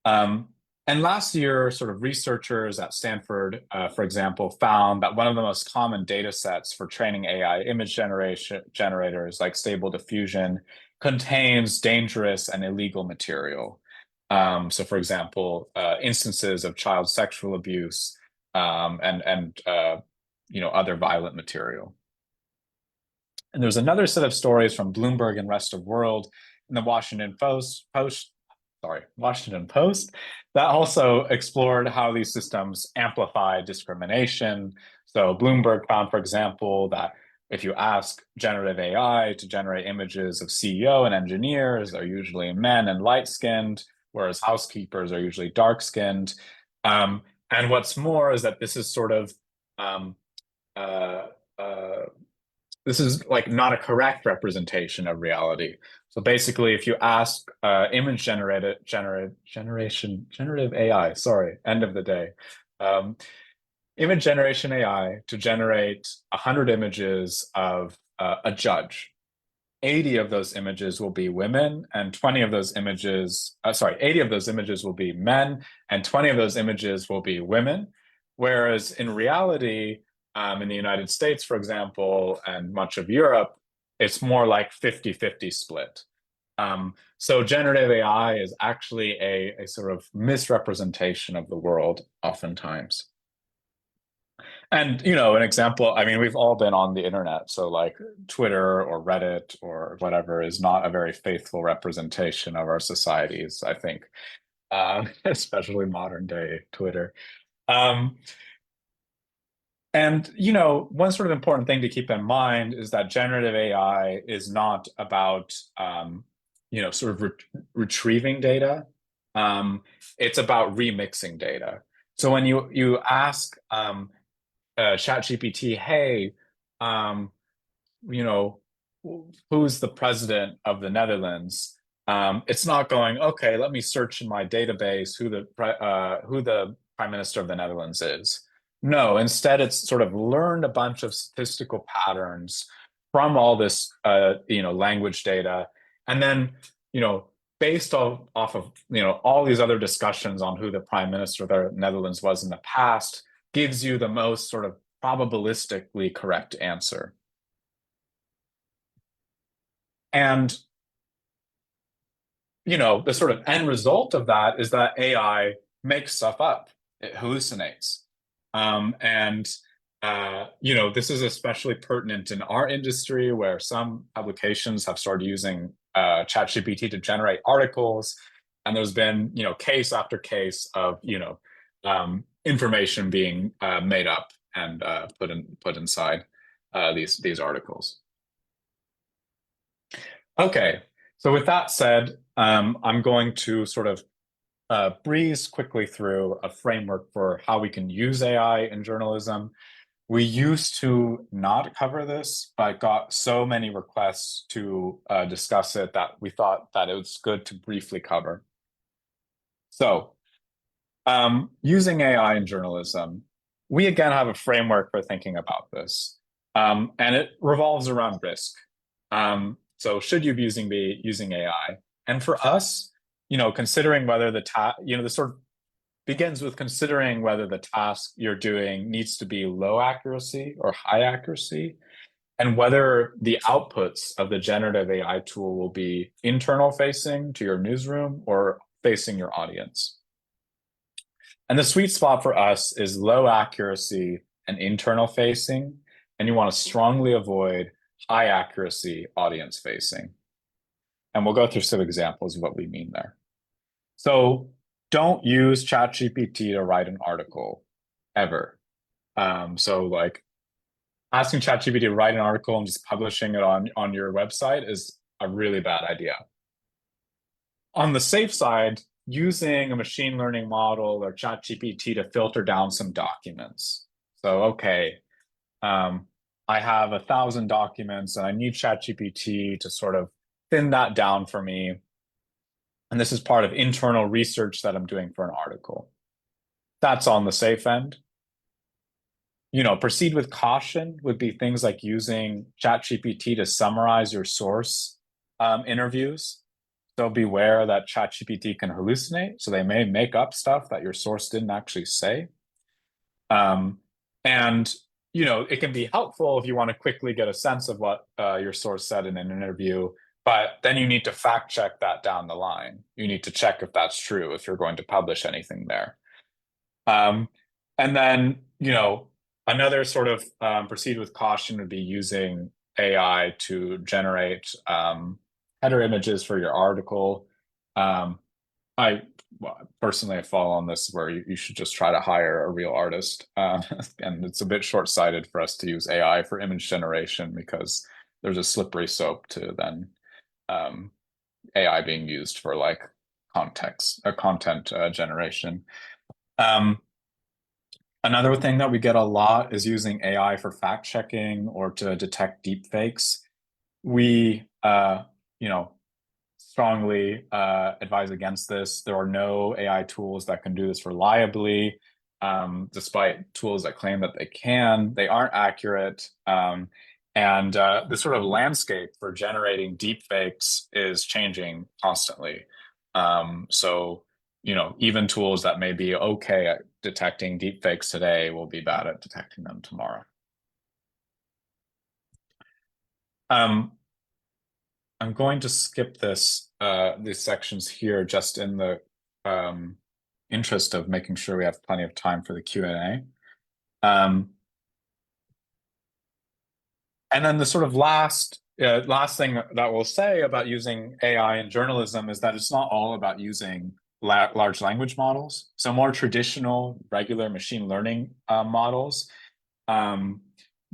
And last year, sort of researchers at Stanford, for example, found that one of the most common data sets for training AI image generators like Stable Diffusion contains dangerous and illegal material. So for example, instances of child sexual abuse and other violent material. And there's another set of stories from Bloomberg and Rest of World and the Washington Post that also explored how these systems amplify discrimination. So Bloomberg found, for example, that if you ask generative AI to generate images of CEO and engineers, they're usually men and light-skinned, whereas housekeepers are usually dark-skinned. And what's more is that this is sort of this is like not a correct representation of reality. So basically, if you ask image generative AI, sorry, end of the day. image generation AI to generate 100 images of a judge. 80 of those images will be women, and 20 of those images, 80 of those images will be men, and 20 of those images will be women. Whereas in reality, in the United States, for example, and much of Europe, it's more like 50-50 split. So generative AI is actually a sort of misrepresentation of the world oftentimes. And, you know, an example, I mean, we've all been on the internet, so like Twitter or Reddit or whatever is not a very faithful representation of our societies, I think, especially modern day Twitter. And, you know, one sort of important thing to keep in mind is that generative AI is not about, you know, sort of retrieving data. It's about remixing data. So when you ask ChatGPT, hey, you know, who's the president of the Netherlands? It's not going, okay, let me search in my database who the prime minister of the Netherlands is. No, instead it's sort of learned a bunch of statistical patterns from all this, you know, language data, and then, you know, based off of, you know, all these other discussions on who the prime minister of the Netherlands was in the past, gives you the most sort of probabilistically correct answer. And, you know, the sort of end result of that is that AI makes stuff up. It hallucinates. You know, this is especially pertinent in our industry, where some publications have started using ChatGPT to generate articles. And there's been, you know, case after case of, you know, information being made up and put inside these articles. Okay, so with that said, I'm going to sort of breeze quickly through a framework for how we can use AI in journalism. We used to not cover this, but got so many requests to discuss it that we thought that it was good to briefly cover. So, using AI in journalism, we again have a framework for thinking about this, and it revolves around risk. So should you be using AI? And for us, you know, considering whether you know, this sort of begins with considering whether the task you're doing needs to be low accuracy or high accuracy, and whether the outputs of the generative AI tool will be internal facing to your newsroom or facing your audience. And the sweet spot for us is low accuracy and internal facing, and you want to strongly avoid high accuracy audience facing. And we'll go through some examples of what we mean there. So don't use ChatGPT to write an article ever. So like asking ChatGPT to write an article and just publishing it on your website is a really bad idea. On the safe side, using a machine learning model or ChatGPT to filter down some documents. So, okay, I have 1,000 documents and I need ChatGPT to sort of thin that down for me. And this is part of internal research that I'm doing for an article. That's on the safe end. You know, proceed with caution would be things like using ChatGPT to summarize your source interviews. So beware that ChatGPT can hallucinate. So they may make up stuff that your source didn't actually say. And, you know, it can be helpful if you want to quickly get a sense of what your source said in an interview, but then you need to fact check that down the line. You need to check if that's true, if you're going to publish anything there. And then, you know, another sort of proceed with caution would be using AI to generate header images for your article. Personally, I fall on this where you should just try to hire a real artist. And it's a bit short-sighted for us to use AI for image generation because there's a slippery slope to then AI being used for like content generation. Another thing that we get a lot is using AI for fact checking or to detect deep fakes. We, you know, strongly advise against this. There are no AI tools that can do this reliably. despite tools that claim that they can. They aren't accurate. And the sort of landscape for generating deepfakes is changing constantly. So, even tools that may be okay at detecting deepfakes today will be bad at detecting them tomorrow. I'm going to skip these sections here just in the interest of making sure we have plenty of time for the Q&A. And then the sort of last thing that we'll say about using AI in journalism is that it's not all about using large language models. So more traditional, regular machine learning models that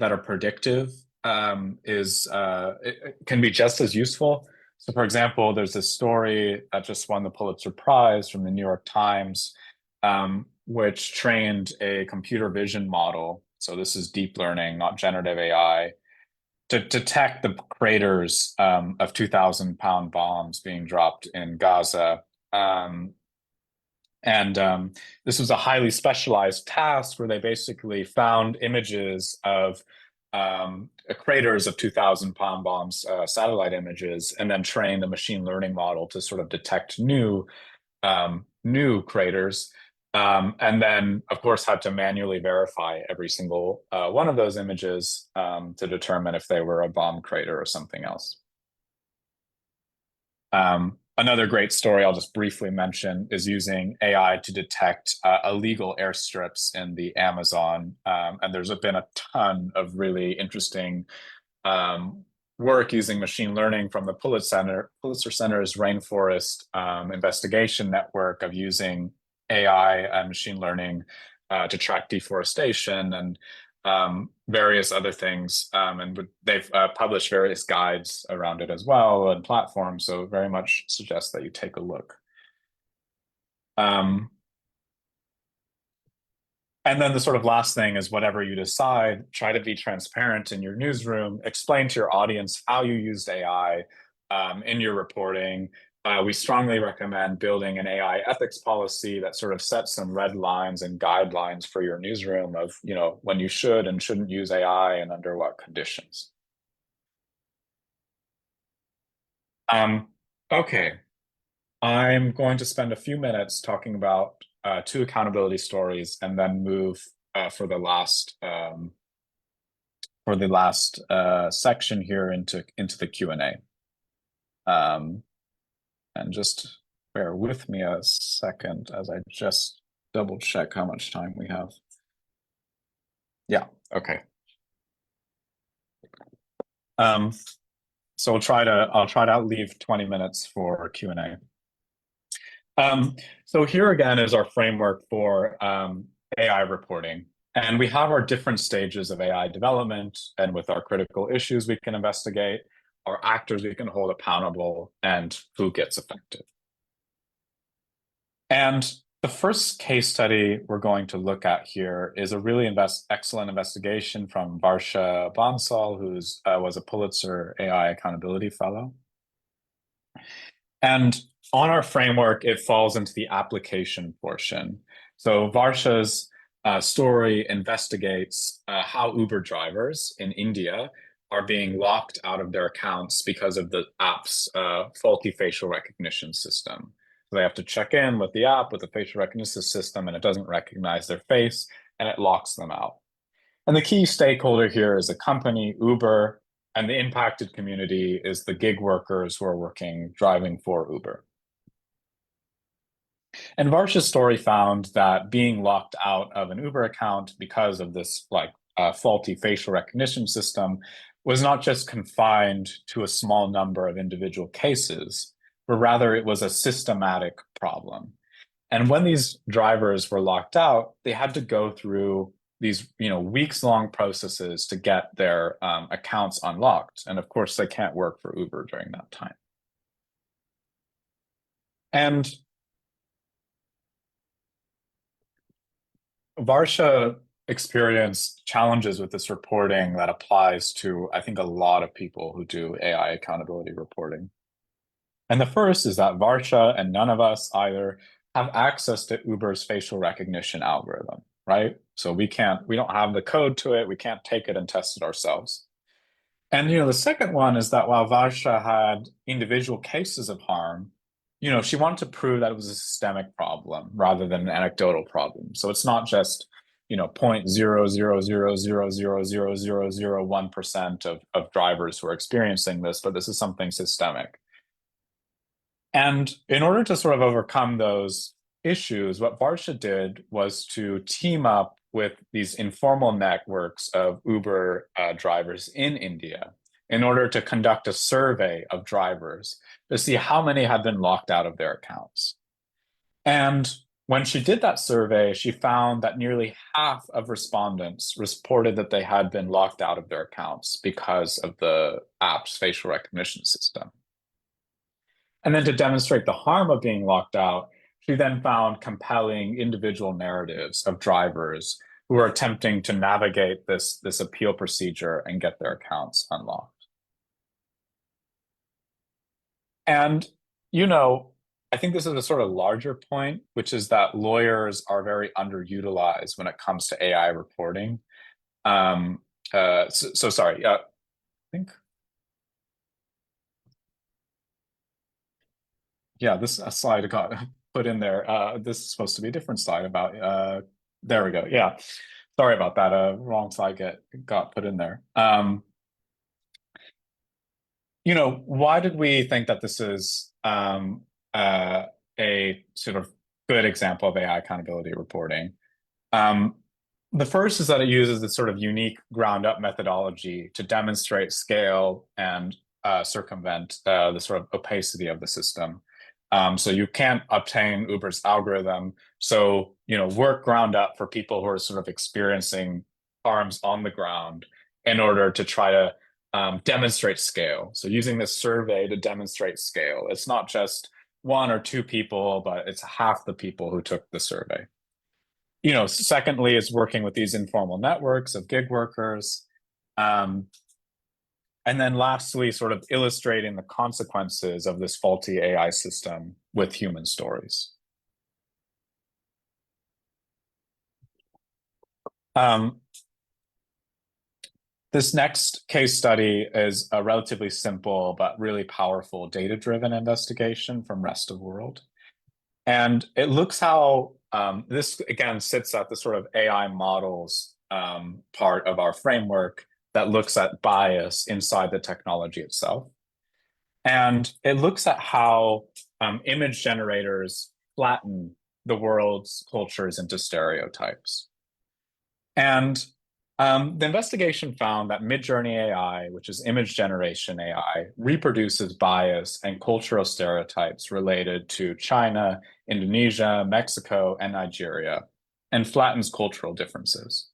are predictive it can be just as useful. So for example, there's this story that just won the Pulitzer Prize from the New York Times, which trained a computer vision model. So this is deep learning, not generative AI, to detect the craters of 2,000-pound bombs being dropped in Gaza. This was a highly specialized task where they basically found images of craters of 2,000-pound bombs, satellite images, and then trained a machine learning model to sort of detect new craters. And then, of course, had to manually verify every single one of those images to determine if they were a bomb crater or something else. Another great story I'll just briefly mention is using AI to detect illegal airstrips in the Amazon. And there's been a ton of really interesting work using machine learning from the Pulitzer Center's Rainforest Investigation Network of using AI and machine learning to track deforestation and various other things. And they've published various guides around it as well and platforms. So very much suggest that you take a look. And then the sort of last thing is whatever you decide, try to be transparent in your newsroom, explain to your audience how you used AI in your reporting. We strongly recommend building an AI ethics policy that sort of sets some red lines and guidelines for your newsroom of, when you should and shouldn't use AI and under what conditions. Okay, I'm going to spend a few minutes talking about two accountability stories and then move for the last section here into the Q&A. And just bear with me a second as I just double check how much time we have. Yeah, okay. So I'll try to leave 20 minutes for Q&A. So here again is our framework for AI reporting. And we have our different stages of AI development, and with our critical issues we can investigate, our actors we can hold accountable, and who gets affected. And the first case study we're going to look at here is a really excellent investigation from Varsha Bansal, who was a Pulitzer AI Accountability Fellow. And on our framework, it falls into the application portion. So Varsha's story investigates how Uber drivers in India are being locked out of their accounts because of the app's faulty facial recognition system. So they have to check in with the app with the facial recognition system, and it doesn't recognize their face, and it locks them out. And the key stakeholder here is a company, Uber, and the impacted community is the gig workers who are driving for Uber. And Varsha's story found that being locked out of an Uber account because of this faulty facial recognition system was not just confined to a small number of individual cases, but rather it was a systematic problem. And when these drivers were locked out, they had to go through these weeks-long processes to get their accounts unlocked. And of course, they can't work for Uber during that time. And Varsha experienced challenges with this reporting that applies to, I think, a lot of people who do AI accountability reporting. And the first is that Varsha and none of us either have access to Uber's facial recognition algorithm. right? So we don't have the code to it. We can't take it and test it ourselves. And, the second one is that while Varsha had individual cases of harm, she wanted to prove that it was a systemic problem rather than an anecdotal problem. So it's not just, 0.000000001% of drivers who are experiencing this, but this is something systemic. And in order to sort of overcome those issues, what Varsha did was to team up with these informal networks of Uber drivers in India in order to conduct a survey of drivers to see how many had been locked out of their accounts. And when she did that survey, she found that nearly half of respondents reported that they had been locked out of their accounts because of the app's facial recognition system. And then to demonstrate the harm of being locked out, she then found compelling individual narratives of drivers who are attempting to navigate this appeal procedure and get their accounts unlocked. And, I think this is a sort of larger point, which is that lawyers are very underutilized when it comes to AI reporting. Sorry, I think. Yeah, this slide got put in there. This is supposed to be a different slide about, there we go. Yeah, sorry about that. Wrong slide got put in there. Why did we think that this is a sort of good example of AI accountability reporting? The first is that it uses this sort of unique ground-up methodology to demonstrate scale and circumvent the sort of opacity of the system. So you can't obtain Uber's algorithm. So, work ground up for people who are sort of experiencing harms on the ground in order to try to demonstrate scale. So using this survey to demonstrate scale. It's not just one or two people, but it's half the people who took the survey. Secondly, is working with these informal networks of gig workers. And then lastly, sort of illustrating the consequences of this faulty AI system with human stories. This next case study is a relatively simple but really powerful data-driven investigation from rest of world. And it looks how this, again, sits at the sort of AI models part of our framework that looks at bias inside the technology itself. And it looks at how image generators flatten the world's cultures into stereotypes. And the investigation found that Midjourney AI, which is image generation AI, reproduces bias and cultural stereotypes related to China, Indonesia, Mexico, and Nigeria, and flattens cultural differences.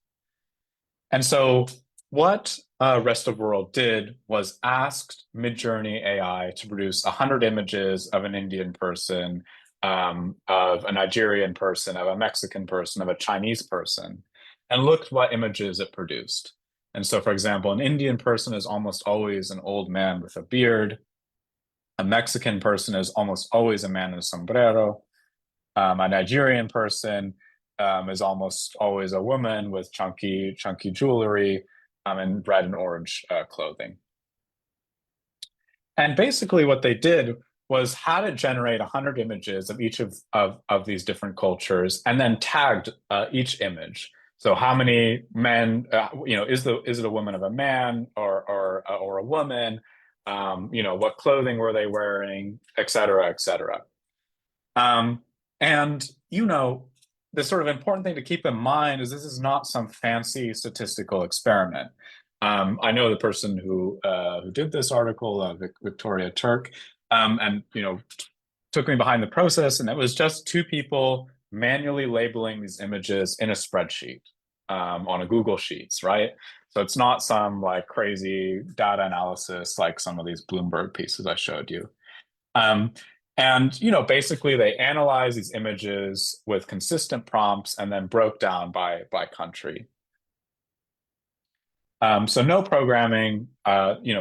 And so what Rest of World did was asked Midjourney AI to produce 100 images of an Indian person, of a Nigerian person, of a Mexican person, of a Chinese person, and looked what images it produced. And so, for example, an Indian person is almost always an old man with a beard. A Mexican person is almost always a man in a sombrero. A Nigerian person is almost always a woman with chunky jewelry and red and orange clothing. And basically what they did was had it generate 100 images of each of these different cultures and then tagged each image. So how many men, is it a woman of a man or a woman? What clothing were they wearing, et cetera, et cetera. And, the sort of important thing to keep in mind is this is not some fancy statistical experiment. I know the person who did this article, Victoria Turk, and, took me behind the process, and it was just two people manually labeling these images in a spreadsheet on a Google Sheets, right? So it's not some like crazy data analysis like some of these Bloomberg pieces I showed you. And, basically they analyzed these images with consistent prompts and then broke down by country. So no programming,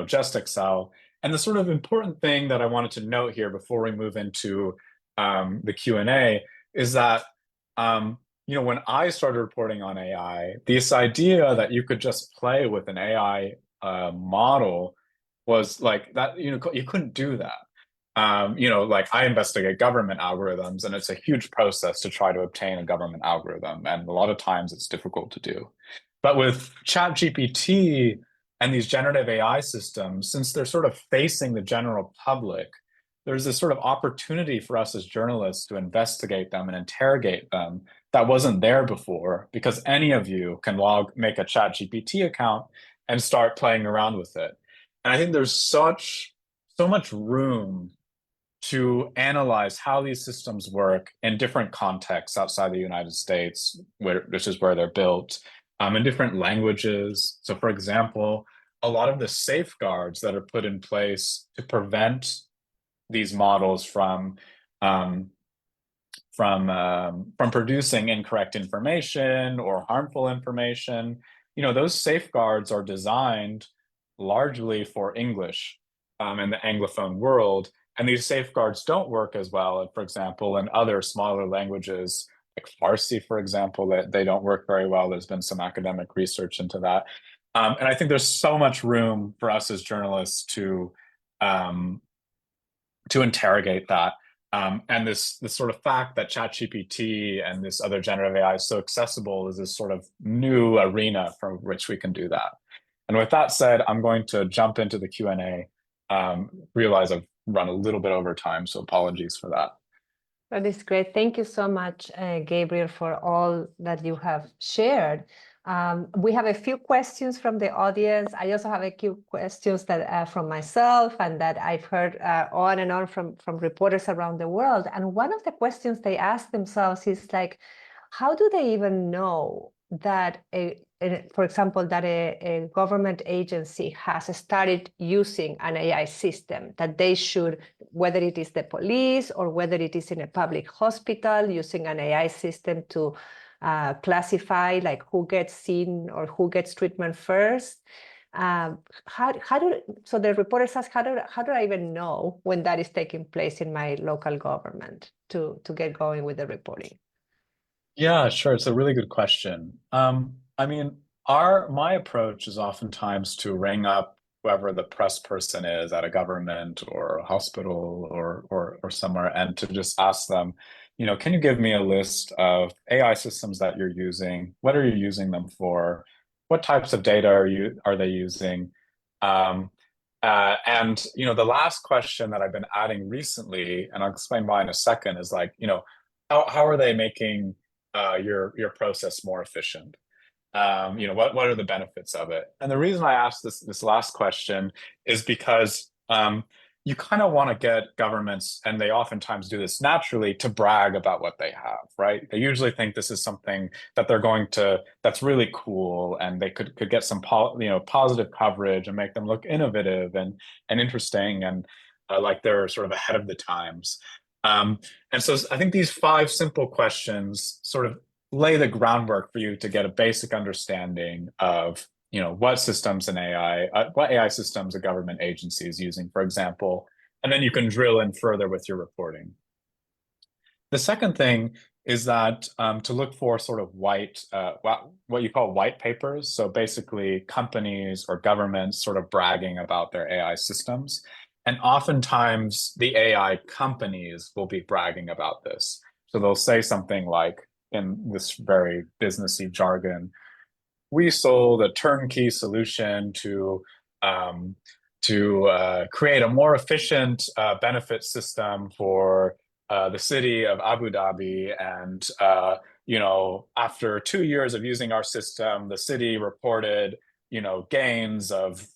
just Excel. And the sort of important thing that I wanted to note here before we move into the Q&A is that when I started reporting on AI, this idea that you could just play with an AI model was like that, you couldn't do that. Like I investigate government algorithms, and it's a huge process to try to obtain a government algorithm. And a lot of times it's difficult to do. But with ChatGPT and these generative AI systems, since they're sort of facing the general public, there's this sort of opportunity for us as journalists to investigate them and interrogate them that wasn't there before, because any of you can make a ChatGPT account and start playing around with it. And I think there's so much room to analyze how these systems work in different contexts outside the United States, which is where they're built, in different languages. So, for example, a lot of the safeguards that are put in place to prevent these models from producing incorrect information or harmful information, those safeguards are designed largely for English in the Anglophone world. And these safeguards don't work as well, for example, in other smaller languages, like Farsi, for example, that they don't work very well. There's been some academic research into that. And I think there's so much room for us as journalists to interrogate that. And this sort of fact that ChatGPT and this other generative AI is so accessible is this sort of new arena from which we can do that. And with that said, I'm going to jump into the Q&A. Realize I've run a little bit over time, so apologies for that. That is great. Thank you so much, Gabriel, for all that you have shared. We have a few questions from the audience. I also have a few questions that from myself and that I've heard on and on from reporters around the world. And one of the questions they ask themselves is like, how do they even know that, for example, that a government agency has started using an AI system, that they should, whether it is the police or whether it is in a public hospital, using an AI system to classify like who gets seen or who gets treatment first. So the reporters ask, how do I even know when that is taking place in my local government to get going with the reporting? Yeah, sure. It's a really good question. I mean, my approach is oftentimes to ring up whoever the press person is at a government or a hospital or somewhere, and to just ask them, can you give me a list of AI systems that you're using? What are you using them for? What types of data are they using? And the last question that I've been adding recently, and I'll explain why in a second, is like, how are they making your process more efficient? What are the benefits of it? And the reason I asked this last question is because you kind of want to get governments, and they oftentimes do this naturally, to brag about what they have, right? They usually think this is something that that's really cool, and they could get some positive coverage and make them look innovative and interesting, and like they're sort of ahead of the times. And so I think these 5 simple questions sort of lay the groundwork for you to get a basic understanding of what systems in AI, what AI systems a government agency is using, for example, and then you can drill in further with your reporting. The second thing is that to look for sort of what you call white papers. So basically companies or governments sort of bragging about their AI systems. And oftentimes the AI companies will be bragging about this. So they'll say something like, in this very businessy jargon, we sold a turnkey solution to create a more efficient benefit system for the city of Abu Dhabi. And after 2 years of using our system, the city reported gains of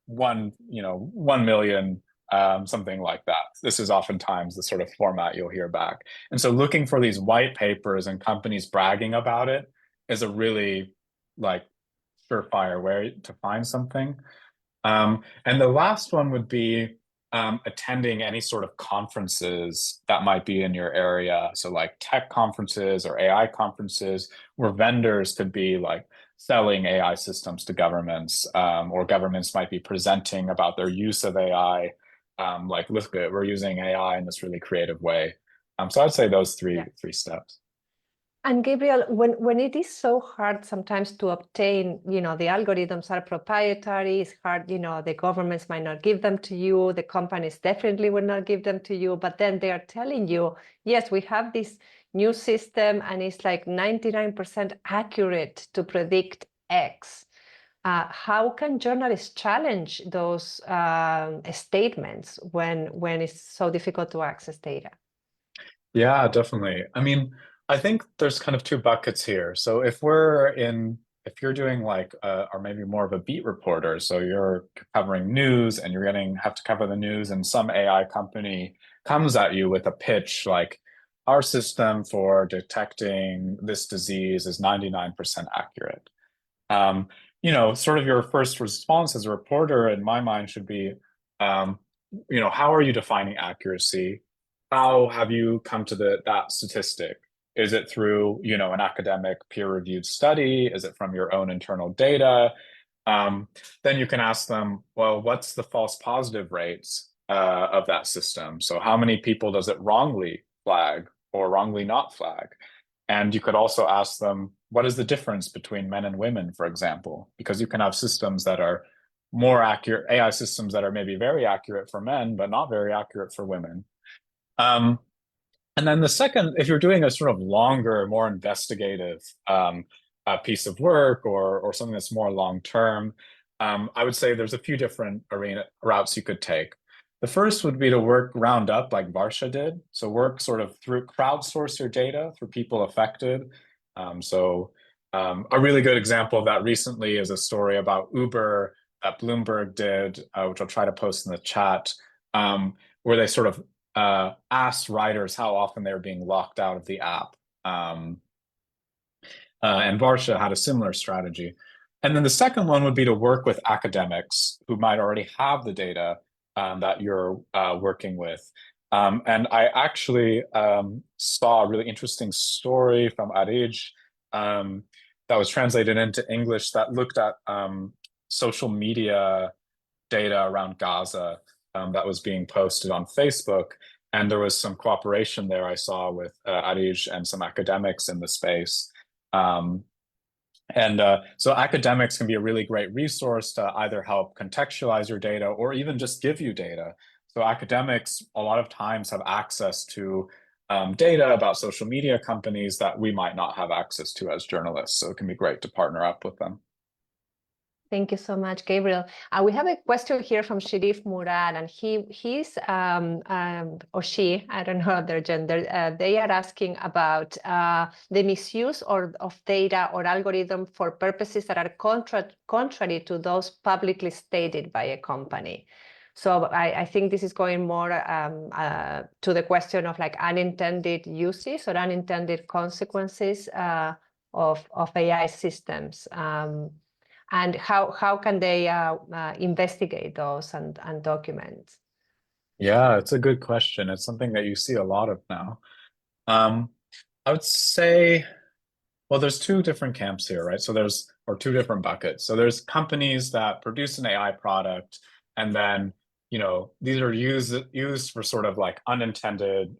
1 million, something like that. This is oftentimes the sort of format you'll hear back. And so looking for these white papers and companies bragging about it is a really surefire way to find something. And the last one would be attending any sort of conferences that might be in your area. So like tech conferences or AI conferences where vendors could be like selling AI systems to governments, or governments might be presenting about their use of AI. Like, look, we're using AI in this really creative way. So I'd say those three steps. And Gabriel, when it is so hard sometimes to obtain, the algorithms are proprietary, it's hard, the governments might not give them to you, the companies definitely will not give them to you, but then they are telling you, yes, we have this new system and it's like 99% accurate to predict X. How can journalists challenge those statements when it's so difficult to access data? Yeah, definitely. I mean, I think there's kind of two buckets here. So if you're doing like, or maybe more of a beat reporter, so you're covering news and have to cover the news, and some AI company comes at you with a pitch like, our system for detecting this disease is 99% accurate. Sort of your first response as a reporter, in my mind, should be, how are you defining accuracy? How have you come to that statistic? Is it through, an academic peer-reviewed study? Is it from your own internal data? Then you can ask them, well, what's the false positive rates of that system? So how many people does it wrongly flag or wrongly not flag? And you could also ask them, what is the difference between men and women, for example? Because you can have systems that are more accurate, AI systems that are maybe very accurate for men, but not very accurate for women. And then the second, if you're doing a sort of longer, more investigative piece of work or something that's more long-term, I would say there's a few different routes you could take. The first would be to work round up like Varsha did. So work sort of through crowdsource your data through people affected. A really good example of that recently is a story about Uber that Bloomberg did, which I'll try to post in the chat, where they sort of asked riders how often they were being locked out of the app. And Varsha had a similar strategy. And then the second one would be to work with academics who might already have the data that you're working with. And I actually saw a really interesting story from Arij that was translated into English that looked at social media data around Gaza that was being posted on Facebook. And there was some cooperation there I saw with Arij and some academics in the space. So academics can be a really great resource to either help contextualize your data or even just give you data. So academics a lot of times have access to data about social media companies that we might not have access to as journalists. So it can be great to partner up with them. Thank you so much, Gabriel. We have a question here from Shirif Murad, and he's or she, I don't know their gender. They are asking about the misuse of data or algorithm for purposes that are contrary to those publicly stated by a company. So I think this is going more to the question of like unintended uses or unintended consequences of AI systems. And how can they investigate those and document? Yeah, it's a good question. It's something that you see a lot of now. I would say, well, there's two different camps here, right? Or two different buckets. So there's companies that produce an AI product, and then, these are used for sort of like unintended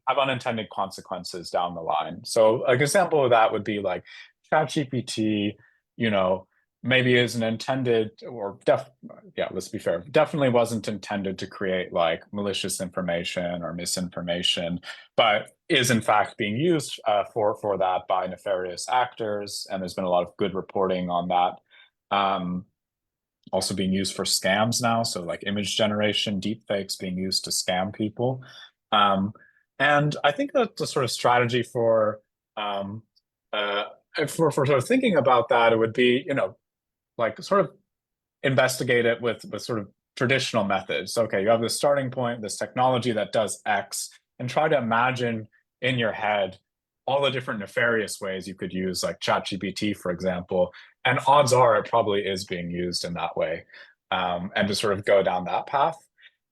consequences down the line. So an example of that would be like ChatGPT, maybe isn't intended, let's be fair, definitely wasn't intended to create like malicious information or misinformation, but is in fact being used for that by nefarious actors. And there's been a lot of good reporting on that. Also being used for scams now. So like image generation, deepfakes being used to scam people. And I think that the sort of strategy for sort of thinking about that, it would be, like sort of investigate it with sort of traditional methods. Okay, you have this starting point, this technology that does X, and try to imagine in your head all the different nefarious ways you could use like ChatGPT, for example. And odds are it probably is being used in that way, and to sort of go down that path.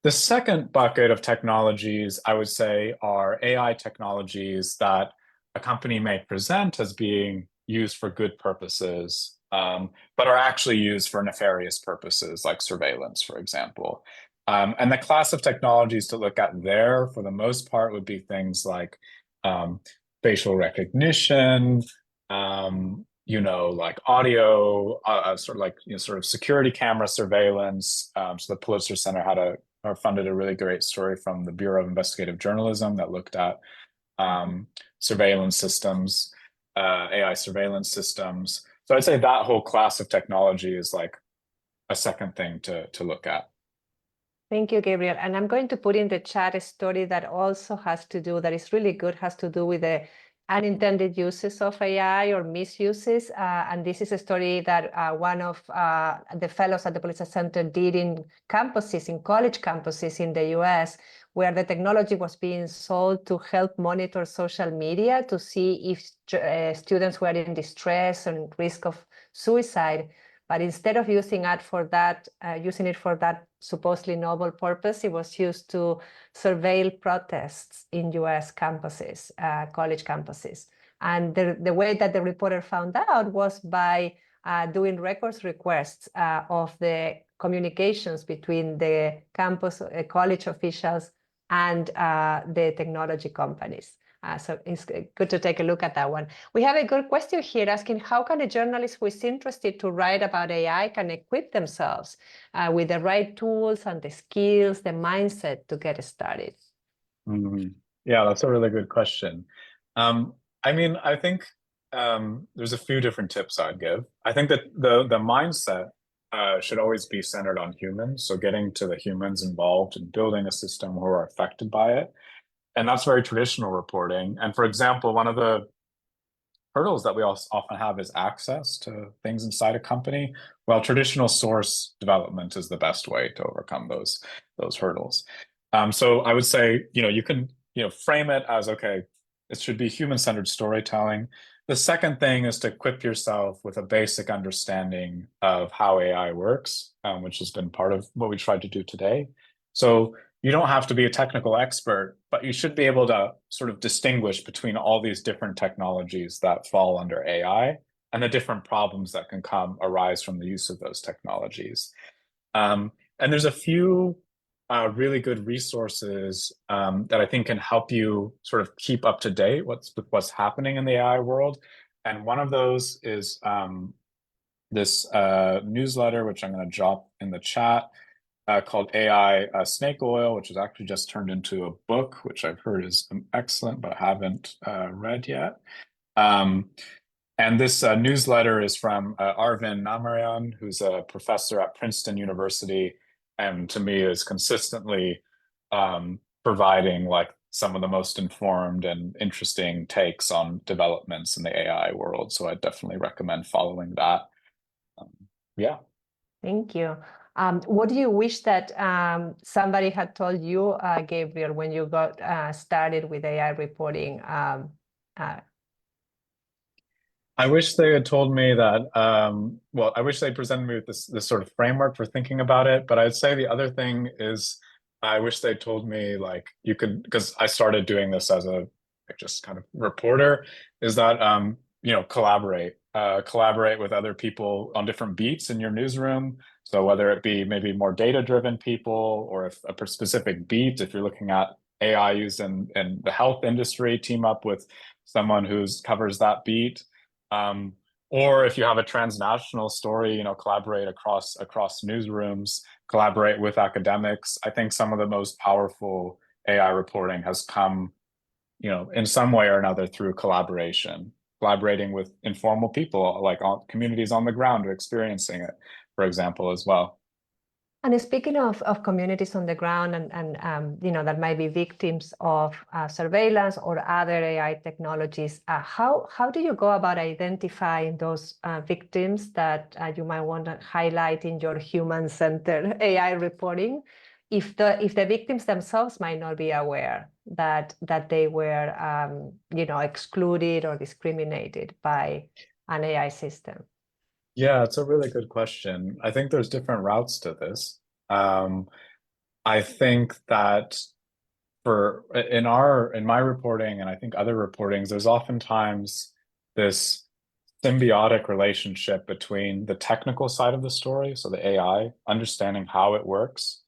The second bucket of technologies, I would say, are AI technologies that a company may present as being used for good purposes, but are actually used for nefarious purposes like surveillance, for example. And the class of technologies to look at there, for the most part, would be things like facial recognition, like audio, sort of security camera surveillance. So the Pulitzer Center funded a really great story from the Bureau of Investigative Journalism that looked at surveillance systems, AI surveillance systems. So I'd say that whole class of technology is like a second thing to look at. Thank you, Gabriel. And I'm going to put in the chat a story that also that is really good, has to do with the unintended uses of AI or misuses. And this is a story that one of the fellows at the Pulitzer Center did in college campuses in the US, where the technology was being sold to help monitor social media to see if students were in distress and risk of suicide. But instead of using it for that supposedly noble purpose, it was used to surveil protests in US campuses, college campuses. And the way that the reporter found out was by doing records requests of the communications between the campus college officials and the technology companies. So it's good to take a look at that one. We have a good question here asking, how can a journalist who is interested to write about AI can equip themselves with the right tools and the skills, the mindset to get started? Mm-hmm. Yeah, that's a really good question. I mean, I think there's a few different tips I'd give. I think that the mindset should always be centered on humans. So getting to the humans involved in building a system who are affected by it. And that's very traditional reporting. And for example, one of the hurdles that we also often have is access to things inside a company. Well, traditional source development is the best way to overcome those hurdles. So I would say, you can, frame it as, okay, it should be human-centered storytelling. The second thing is to equip yourself with a basic understanding of how AI works, which has been part of what we tried to do today. So you don't have to be a technical expert, but you should be able to sort of distinguish between all these different technologies that fall under AI and the different problems that can arise from the use of those technologies. And there's a few really good resources that I think can help you sort of keep up to date with what's happening in the AI world. And one of those is this newsletter, which I'm going to drop in the chat, called AI Snake Oil, which is actually just turned into a book, which I've heard is excellent, but haven't read yet. And this newsletter is from Arvind Namarayan, who's a professor at Princeton University, and to me is consistently providing like some of the most informed and interesting takes on developments in the AI world. So I definitely recommend following that. Yeah. Thank you. What do you wish that somebody had told you, Gabriel, when you got started with AI reporting? I wish they had told me that, well, I wish they presented me with this sort of framework for thinking about it. But I'd say the other thing is, I wish they told me like you could, because I started doing this as a just kind of reporter, is that, collaborate with other people on different beats in your newsroom. So whether it be maybe more data-driven people, or if a specific beat, if you're looking at AI used in the health industry, team up with someone who covers that beat. Or if you have a transnational story, collaborate across newsrooms, collaborate with academics. I think some of the most powerful AI reporting has come, in some way or another through collaborating with informal people, like communities on the ground who are experiencing it, for example, as well. And speaking of communities on the ground and that might be victims of surveillance or other AI technologies, how do you go about identifying those victims that you might want to highlight in your human-centered AI reporting, if the victims themselves might not be aware that they were excluded or discriminated by an AI system? Yeah, it's a really good question. I think there's different routes to this. I think that in my reporting, and I think other reportings, there's oftentimes this symbiotic relationship between the technical side of the story, so the AI, understanding how it works,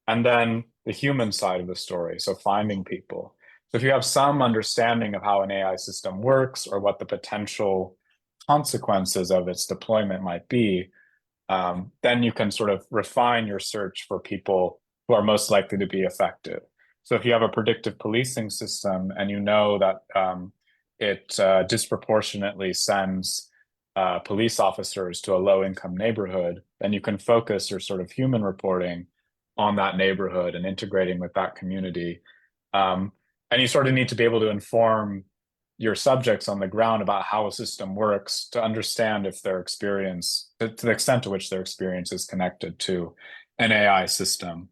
and then the human side of the story, so finding people. So if you have some understanding of how an AI system works or what the potential consequences of its deployment might be, then you can sort of refine your search for people who are most likely to be effective. So if you have a predictive policing system and you know that it disproportionately sends police officers to a low-income neighborhood, then you can focus your sort of human reporting on that neighborhood and integrating with that community. And you sort of need to be able to inform your subjects on the ground about how a system works to understand if their experience, to the extent to which their experience is connected to an AI system.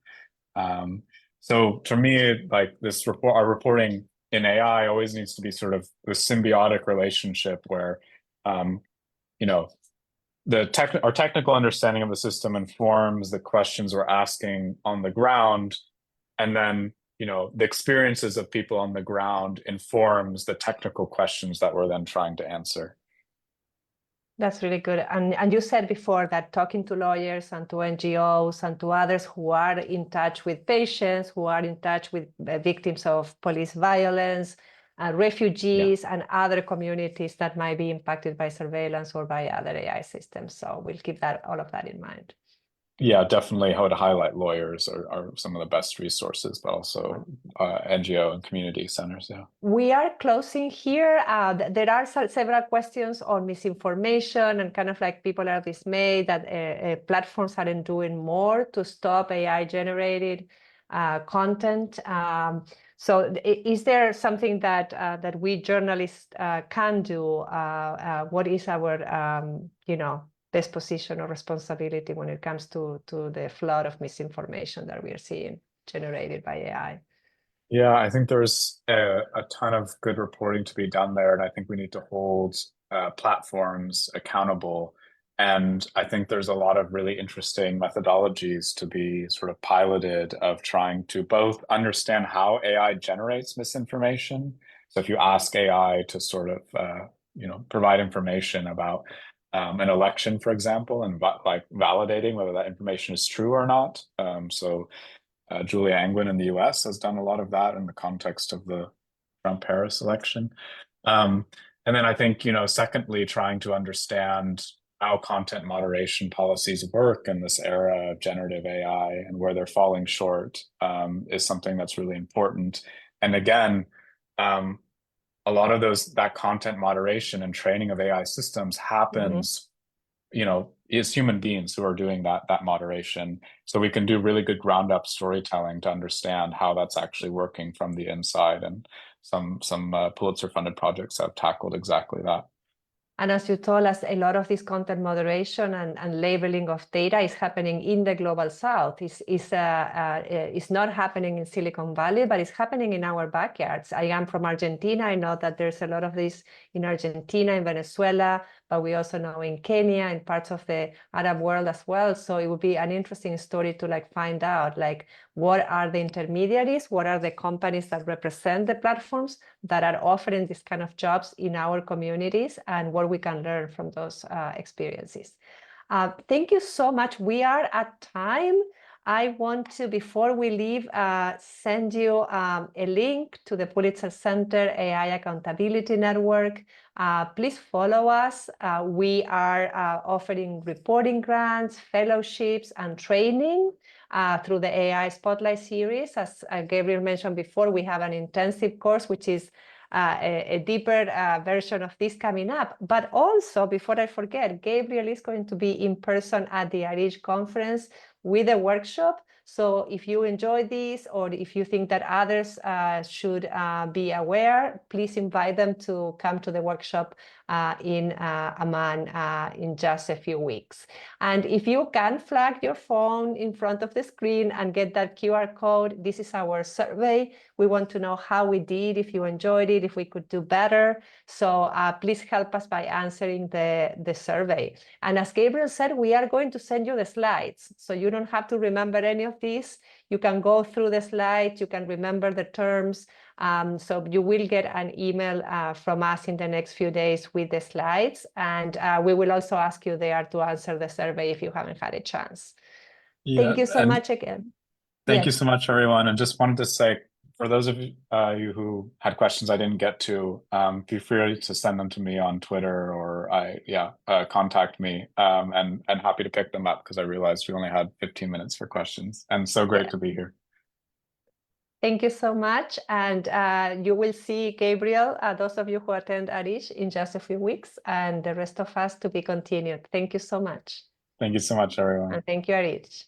So to me, like this report, our reporting in AI always needs to be sort of the symbiotic relationship where, you know, our technical understanding of the system informs the questions we're asking on the ground, and then, you know, the experiences of people on the ground informs the technical questions that we're then trying to answer. That's really good. And you said before that talking to lawyers and to NGOs and to others who are in touch with patients, who are in touch with victims of police violence, refugees, and other communities that might be impacted by surveillance or by other AI systems. So we'll keep all of that in mind. Yeah, definitely. I would highlight lawyers are some of the best resources, but also NGO and community centers. Yeah. We are closing here. There are several questions on misinformation and kind of like people are dismayed that platforms aren't doing more to stop AI-generated content. So is there something that we journalists can do? What is our, disposition or responsibility when it comes to the flood of misinformation that we are seeing generated by AI? Yeah, I think there's a ton of good reporting to be done there, and I think we need to hold platforms accountable. And I think there's a lot of really interesting methodologies to be sort of piloted of trying to both understand how AI generates misinformation. So if you ask AI to sort of, provide information about an election, for example, and like validating whether that information is true or not. Julia Angwin in the US has done a lot of that in the context of the Trump-Harris election. And then I think, secondly, trying to understand how content moderation policies work in this era of generative AI and where they're falling short is something that's really important. And again, a lot of that content moderation and training of AI systems happens, it's human beings who are doing that moderation. So we can do really good ground up storytelling to understand how that's actually working from the inside. And some Pulitzer funded projects have tackled exactly that. And as you told us, a lot of this content moderation and labeling of data is happening in the global south. It's not happening in Silicon Valley, but it's happening in our backyards. I am from Argentina. I know that there's a lot of this in Argentina, in Venezuela, but we also know in Kenya and parts of the Arab world as well. So it would be an interesting story to find out what are the intermediaries, what are the companies that represent the platforms that are offering this kind of jobs in our communities, and what we can learn from those experiences. Thank you so much. We are at time. I want to, before we leave, send you a link to the Pulitzer Center AI Accountability Network. Please follow us. We are offering reporting grants, fellowships, and training through the AI Spotlight series. As Gabriel mentioned before, we have an intensive course, which is a deeper version of this coming up. But also, before I forget, Gabriel is going to be in person at the Arij conference with a workshop. So if you enjoy this, or if you think that others should be aware, please invite them to come to the workshop in Amman in just a few weeks. And if you can flag your phone in front of the screen and get that QR code, this is our survey. We want to know how we did, if you enjoyed it, if we could do better. So please help us by answering the survey. And as Gabriel said, we are going to send you the slides. So you don't have to remember any of this. You can go through the slides, you can remember the terms. So you will get an email from us in the next few days with the slides. And we will also ask you there to answer the survey if you haven't had a chance. Thank you so much again. Thank you so much, everyone. And just wanted to say For those of you who had questions I didn't get to, feel free to send them to me on Twitter or contact me, and happy to pick them up because I realized we only had 15 minutes for questions, and so great to be here. Thank you so much. And you will see Gabriel, those of you who attend Arij, in just a few weeks, and the rest of us to be continued. Thank you so much. Thank you so much, everyone. And thank you, Arij.